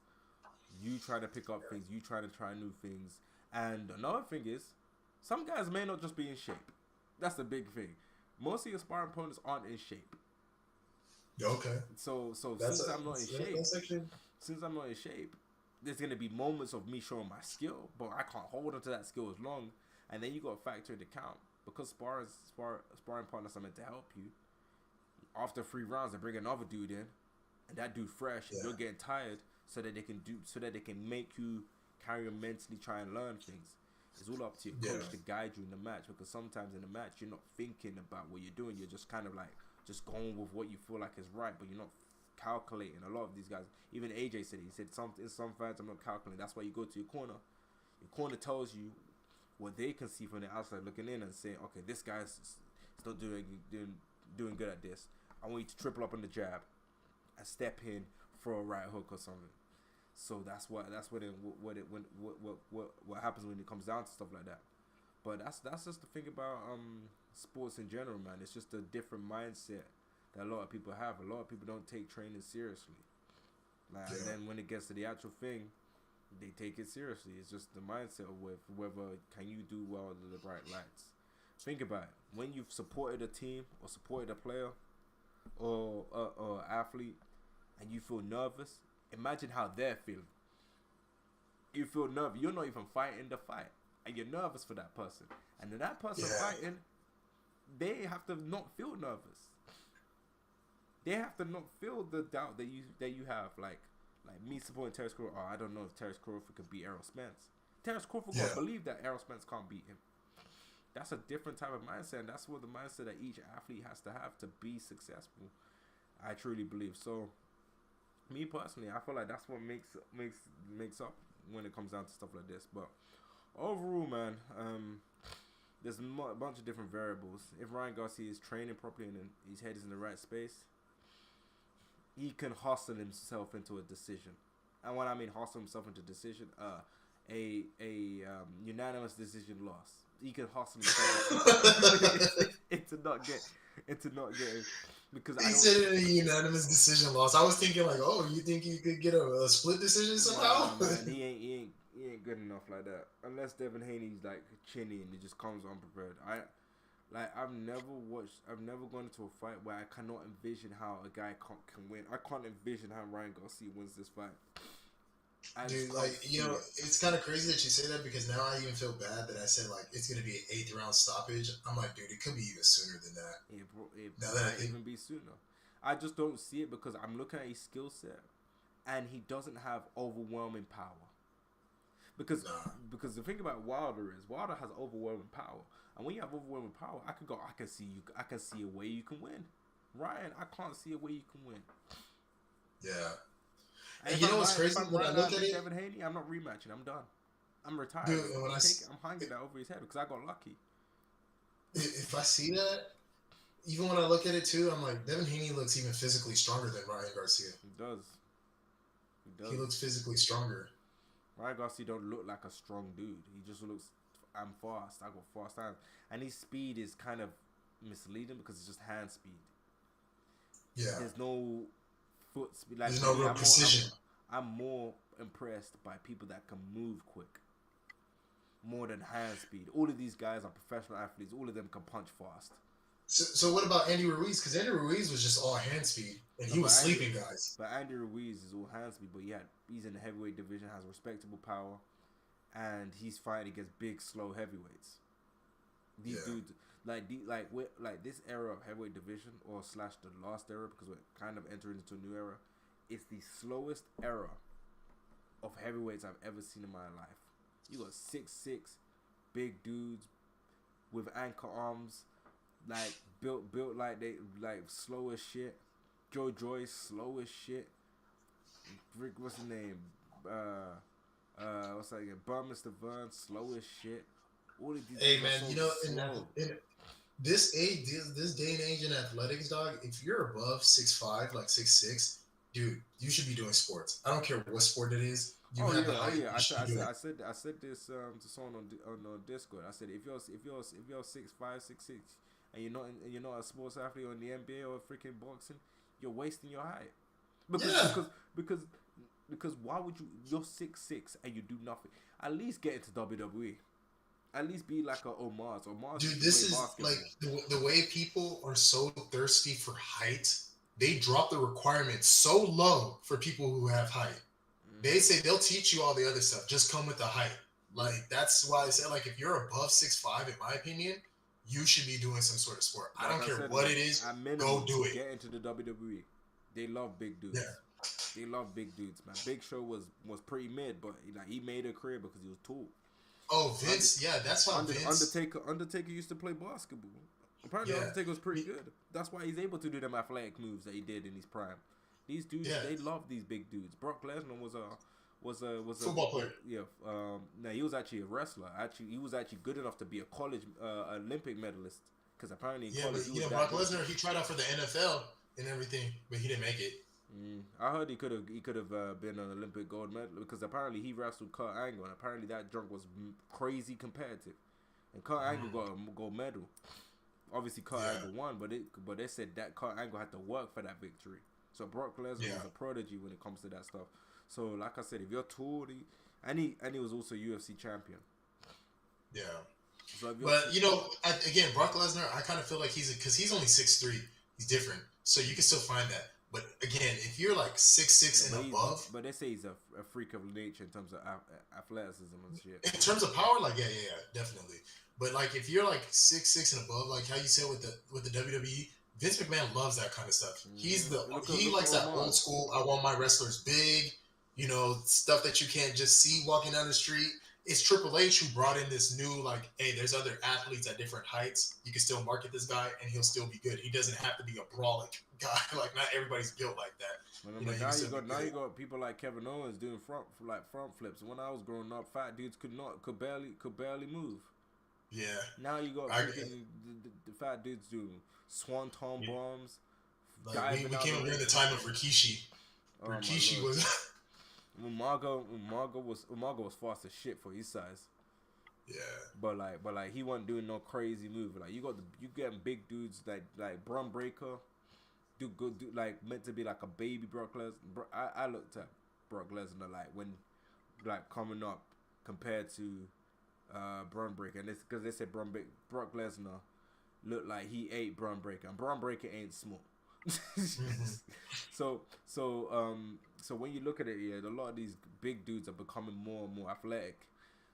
you try to pick up things, you try to try new things. And another thing is, some guys may not just be in shape. That's the big thing. Most of your sparring opponents aren't in shape. Okay. So since I'm not in shape, there's gonna be moments of me showing my skill, but I can't hold on to that skill as long. And then you got to factor into account, because sparring partners are meant to help you. After 3 rounds, they bring another dude in. And that dude fresh, you're getting tired, so that they can make you carry on mentally, try and learn things. It's all up to your coach to guide you in the match, because sometimes in the match you're not thinking about what you're doing. You're just kind of like just going with what you feel like is right, but you're not calculating. A lot of these guys, even AJ said it. He said in some fights I'm not calculating. That's why you go to your corner. Your corner tells you what they can see from the outside looking in and saying, okay, this guy's still doing good at this. I want you to triple up on the jab and step in for a right hook or something. So that's what happens when it comes down to stuff like that. But that's just the thing about sports in general, man. It's just a different mindset that a lot of people have. A lot of people don't take training seriously. And then when it gets to the actual thing, they take it seriously. It's just the mindset of whether can you do well under the bright lights. Think about it. When you've supported a team or supported a player or athlete, and you feel nervous, imagine how they're feeling. You feel nervous. You're not even fighting the fight, and you're nervous for that person. And then that person fighting, they have to not feel nervous. They have to not feel the doubt that you have. Like me supporting Terrence Crawford. Oh, I don't know if Terrence Crawford could beat Errol Spence. Terrence Crawford gonna believe that Errol Spence can't beat him. That's a different type of mindset, and that's what the mindset that each athlete has to have to be successful. I truly believe. So, me personally, I feel like that's what makes up when it comes down to stuff like this. But overall, man, there's a bunch of different variables. If Ryan Garcia is training properly and his head is in the right space, he can hustle himself into a decision. And when I mean hustle himself into a decision, a unanimous decision loss. He can hustle himself into not getting because he said it a unanimous decision loss. I was thinking like, oh, you think you could get a split decision somehow? Nah, man, he ain't good enough like that. Unless Devin Haney's like chinny and he just comes unprepared. I've never gone into a fight where I cannot envision how a guy can win. I can't envision how Ryan Garcia wins this fight. Dude, like, you know, it's kind of crazy that you say that because now I even feel bad that I said, like, it's going to be an 8th round stoppage. I'm like, dude, it could be even sooner than that. It might even be sooner. I just don't see it because I'm looking at his skill set and he doesn't have overwhelming power. Because the thing about Wilder has overwhelming power. And when you have overwhelming power, I can see a way you can win. Ryan, I can't see a way you can win. Yeah. And you know what's crazy? When I look at it, Devin Haney, I'm not rematching. I'm done. I'm retired. Dude, I'm hanging that over his head because I got lucky. If I see that, even when I look at it too, I'm like, Devin Haney looks even physically stronger than Ryan Garcia. He does. He looks physically stronger. Ryan Garcia don't look like a strong dude. He just looks, I'm fast. I got fast hands. And his speed is kind of misleading because it's just hand speed. Yeah. There's no foot speed. Like, there's no real precision. I'm more impressed by people that can move quick. More than hand speed. All of these guys are professional athletes. All of them can punch fast. So what about Andy Ruiz? Because Andy Ruiz was just all hand speed, and he was sleeping guys. But Andy Ruiz is all hand speed, but he's in the heavyweight division, has respectable power, and he's fighting against big, slow heavyweights. These dudes, like this era of heavyweight division, or / the last era, because we're kind of entering into a new era, it's the slowest era of heavyweights I've ever seen in my life. You got 6'6", big dudes with anchor arms, like built like they like slow as shit. Joe Joyce slow as shit. Rick, what's his name? What's that again? Mr. Vern slow as shit. All of these. Hey man, you know, in this day and age in athletics, dog, if you're above 6'5", like 6'6", dude, you should be doing sports. I don't care what sport it is. I said this to someone on Discord. I said if you're 6'5", 6'6", and you're not a sports athlete on the NBA or freaking boxing, you're wasting your height. Because why would you're 6'6" and you do nothing? At least get into WWE. At least be like a Omar. Dude, this is basketball. Like the way people are so thirsty for height. They drop the requirements so low for people who have height. They say they'll teach you all the other stuff. Just come with the height. Like, that's why I said, like, if you're above 6'5", in my opinion, you should be doing some sort of sport. I don't care what it is. Go do it. Get into the WWE. They love big dudes. Yeah. They love big dudes, man. Big Show was pretty mid, but he made a career because he was tall. Oh, Vince, that's why Vince. Undertaker used to play basketball. Apparently, Undertaker was pretty good. That's why he's able to do them athletic moves that he did in his prime. These dudes, they love these big dudes. Brock Lesnar was a football player. Yeah. He was actually a wrestler. He was actually good enough to be a college Olympic medalist. Because apparently, in college, Brock Lesnar, he tried out for the NFL and everything, but he didn't make it. I heard he could have been an Olympic gold medal because apparently he wrestled Kurt Angle, and apparently that drunk was crazy competitive, and Kurt Angle got a gold medal. Obviously, Kurt Angle won, but they said that Kurt Angle had to work for that victory. So Brock Lesnar was a prodigy when it comes to that stuff. So like I said, if you're tall, and he was also UFC champion. Yeah. So but again, Brock Lesnar, I kind of feel like because he's only 6'3", he's different. So you can still find that. But again, if you're like 6'6" No, and above, but they say he's a freak of nature in terms of athleticism and shit. in terms of power, like yeah, definitely. But like if you're like 6'6" and above, like how you said with the WWE, Vince McMahon loves that kind of stuff. He Look likes at that old Omar. school. I want my wrestlers big, stuff that you can't just see walking down the street. It's Triple H who brought in this new like, hey, there's other athletes at different heights. You can still market this guy, and he'll still be good. He doesn't have to be a brawling guy. Like not everybody's built like that. But You can still be now you good. got people like Kevin Owens doing front flips. When I was growing up, fat dudes could barely move. Yeah, Now you got I, freaking the fat dudes doing swanton yeah. bombs, Like we diving out came the up during ring. the time of Rikishi. Oh my Rikishi lord! was Umaga was fast as shit for his size. yeah. But like he wasn't doing no crazy move. Like you getting big dudes like Braun Breaker, do like meant to be like a baby Brock Lesnar. I looked at Brock Lesnar like when like coming up compared to Braun Breaker, and it's because they said Brock Lesnar looked like he ate Braun Breaker, and Braun Breaker ain't small. Mm-hmm. So when you look at it, yeah, a lot of these big dudes are becoming more and more athletic.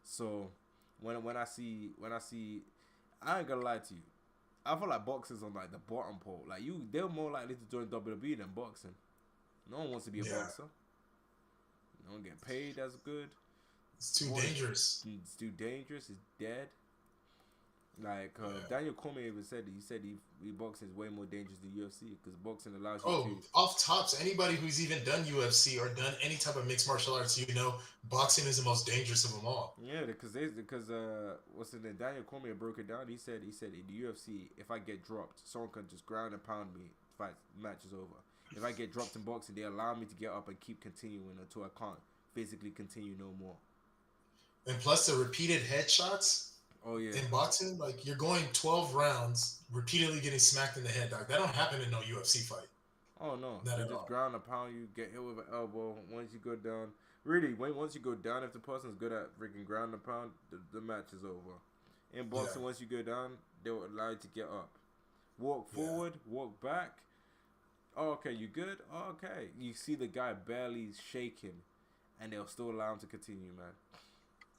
So when I see, I ain't gonna lie to you, I feel like boxers on like the bottom pole. Like they're more likely to join WWE than boxing. No one wants to be a Yeah. boxer. No one get paid as good. It's too dangerous. It's too dangerous. It's dead. Like Yeah. Daniel Cormier even said it. He said he boxing is way more dangerous than UFC because boxing allows you Oh, to. off tops, anybody who's even done UFC or done any type of mixed martial arts, boxing is the most dangerous of them all. Yeah, because what's the name? Daniel Cormier broke it down. He said in the UFC, if I get dropped, someone can just ground and pound me. Match is over. If I get dropped in boxing, they allow me to get up and keep continuing until I can't physically continue no more. And plus the repeated headshots Oh yeah. in boxing, like you're going 12 rounds, repeatedly getting smacked in the head, dog. That don't happen in no UFC fight. Oh no, Not they at just all. ground and pound you, get hit with an elbow. Once you go down, really, once you go down, if the person's good at freaking ground and pound, the match is over. In boxing, Yeah. once you go down, they will allow you to get up, walk Yeah. forward, walk back. Oh, okay, you good? Oh, okay, you see the guy barely shaking, and they'll still allow him to continue, man.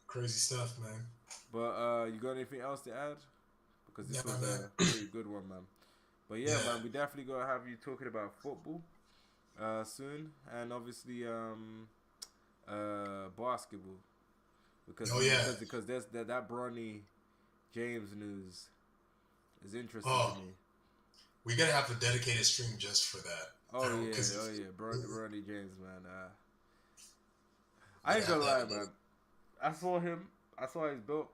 Crazy stuff, man. But you got anything else to add? Because this Yeah, was man. a pretty good one, man. But yeah, Yeah. man, we definitely gonna have you talking about football soon, and obviously basketball because Oh yeah. because there's that Bronny James news is interesting Oh, to me. we gotta have a dedicated stream just for that. Oh yeah, 'Cause Bronny James, man. I gotta ain't gonna lie, have that. man. I saw him. I saw his built.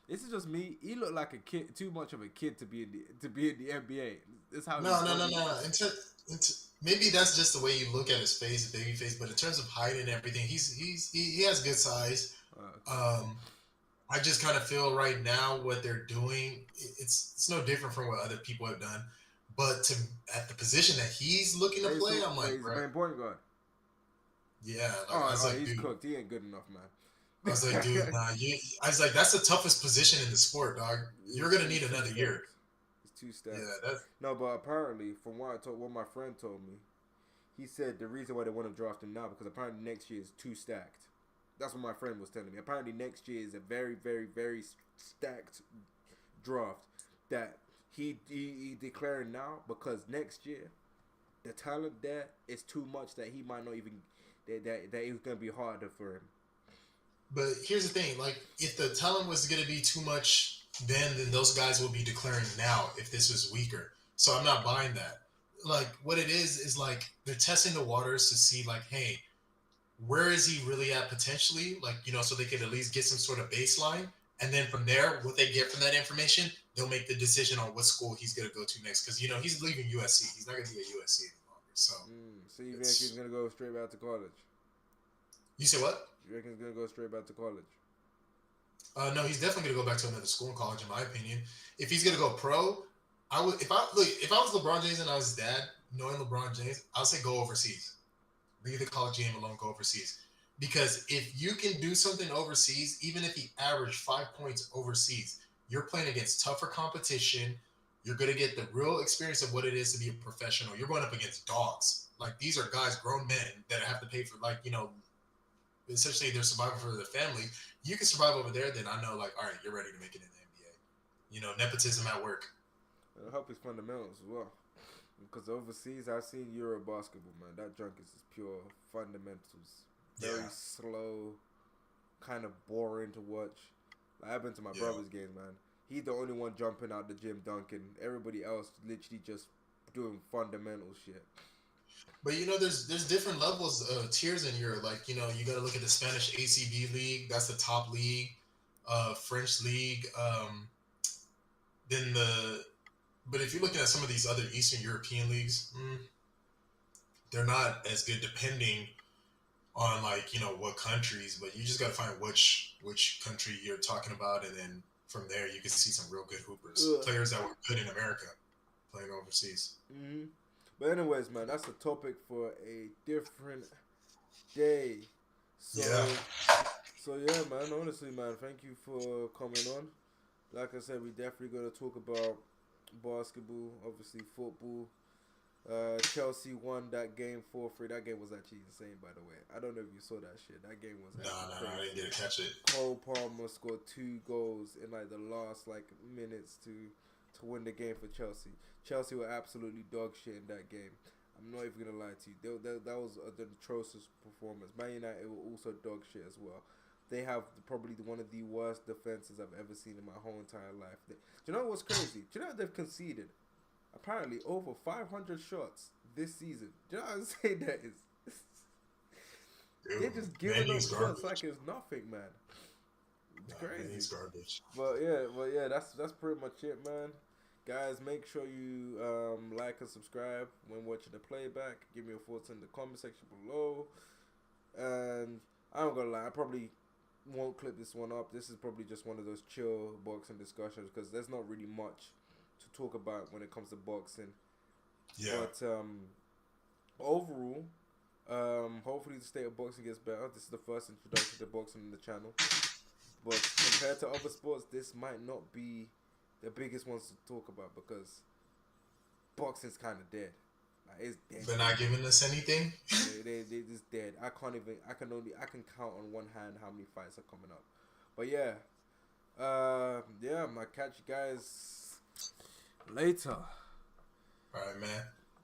This is just me. He looked like a kid, too much of a kid to be in the NBA. This how. No. Maybe that's just the way you look at his face, his baby face. But in terms of height and everything, he has good size. I just kind of feel right now what they're doing, it's no different from what other people have done. But at the position that he's looking to play, I'm like, he's bro, playing point guard. yeah. Like, I was like, he's dude, cooked. He ain't good enough, man. I was like, dude, nah. I was like, that's the toughest position in the sport, dog. You're gonna need He's too another year. stacked. He's too stacked. Yeah, that's No, but apparently, from what my friend told me, he said the reason why they want to draft him now because apparently next year is too stacked. That's what my friend was telling me. Apparently next year is a very, very, very stacked draft that he declaring now because next year the talent there is too much that he might not even that it's gonna be harder for him. But here's the thing: like, if the talent was going to be too much, then those guys will be declaring now if this was weaker. So I'm not buying that. Like, what it is like they're testing the waters to see, like, hey, where is he really at potentially? Like, so they could at least get some sort of baseline, and then from there, what they get from that information, they'll make the decision on what school he's going to go to next. Because he's leaving USC. He's not going to be at USC any longer. So, So you think he's gonna go straight back to college? you say what? You reckon he's gonna go straight back to college? No, he's definitely gonna go back to another school in college, in my opinion. If he's gonna go pro, I would. If I was LeBron James and I was his dad, knowing LeBron James, I would say go overseas. Leave the college game alone. Go overseas. Because if you can do something overseas, even if he averaged 5 points overseas, you're playing against tougher competition. You're gonna get the real experience of what it is to be a professional. You're going up against dogs. Like these are guys, grown men that have to pay for essentially they're surviving for their family. You can survive over there, then I know like, all right, you're ready to make it in the NBA. Nepotism at work. It'll help his fundamentals as well. Because overseas, I've seen Euro basketball, man. That junk is just pure fundamentals. Very slow, kind of boring to watch. Like, I've been to my brother's games, man. He's the only one jumping out the gym dunking. Everybody else literally just doing fundamental shit. But there's different levels, tiers in Europe. Like you got to look at the Spanish ACB league. That's the top league. French league. Then but if you're looking at some of these other Eastern European leagues, they're not as good depending on what countries. But you just got to find which country you're talking about, and then from there you can see some real good hoopers, players that were good in America playing overseas. Mm-hmm. But anyways, man, that's a topic for a different day. So yeah, man. Honestly, man, thank you for coming on. Like I said, we definitely gonna talk about basketball, obviously football. Chelsea won that game 4-3. That game was actually insane, by the way. I don't know if you saw that shit. That game was crazy. I didn't get to catch it. Cole Palmer scored 2 goals in the last minutes to win the game for Chelsea. Chelsea were absolutely dog shit in that game. I'm not even gonna lie to you. That was an atrocious performance. Man United were also dog shit as well. They have probably one of the worst defenses I've ever seen in my whole entire life. Do you know what's crazy? Do you know what they've conceded? Apparently over 500 shots this season. Do you know how insane that is? They're just giving up shots like it's nothing, man. It's crazy. It's garbage. But yeah, that's pretty much it, man. Guys, make sure you like and subscribe when watching the playback. Give me your thoughts in the comment section below. And I'm gonna lie, I probably won't clip this one up. This is probably just one of those chill boxing discussions because there's not really much to talk about when it comes to boxing. Yeah. But overall, hopefully the state of boxing gets better. This is the first introduction to boxing on the channel. But compared to other sports, this might not be the biggest ones to talk about because boxing's kind of dead. It's dead. They're not giving us anything. They just dead. I can count on one hand how many fights are coming up. But yeah, I'll catch you guys later. All right, man.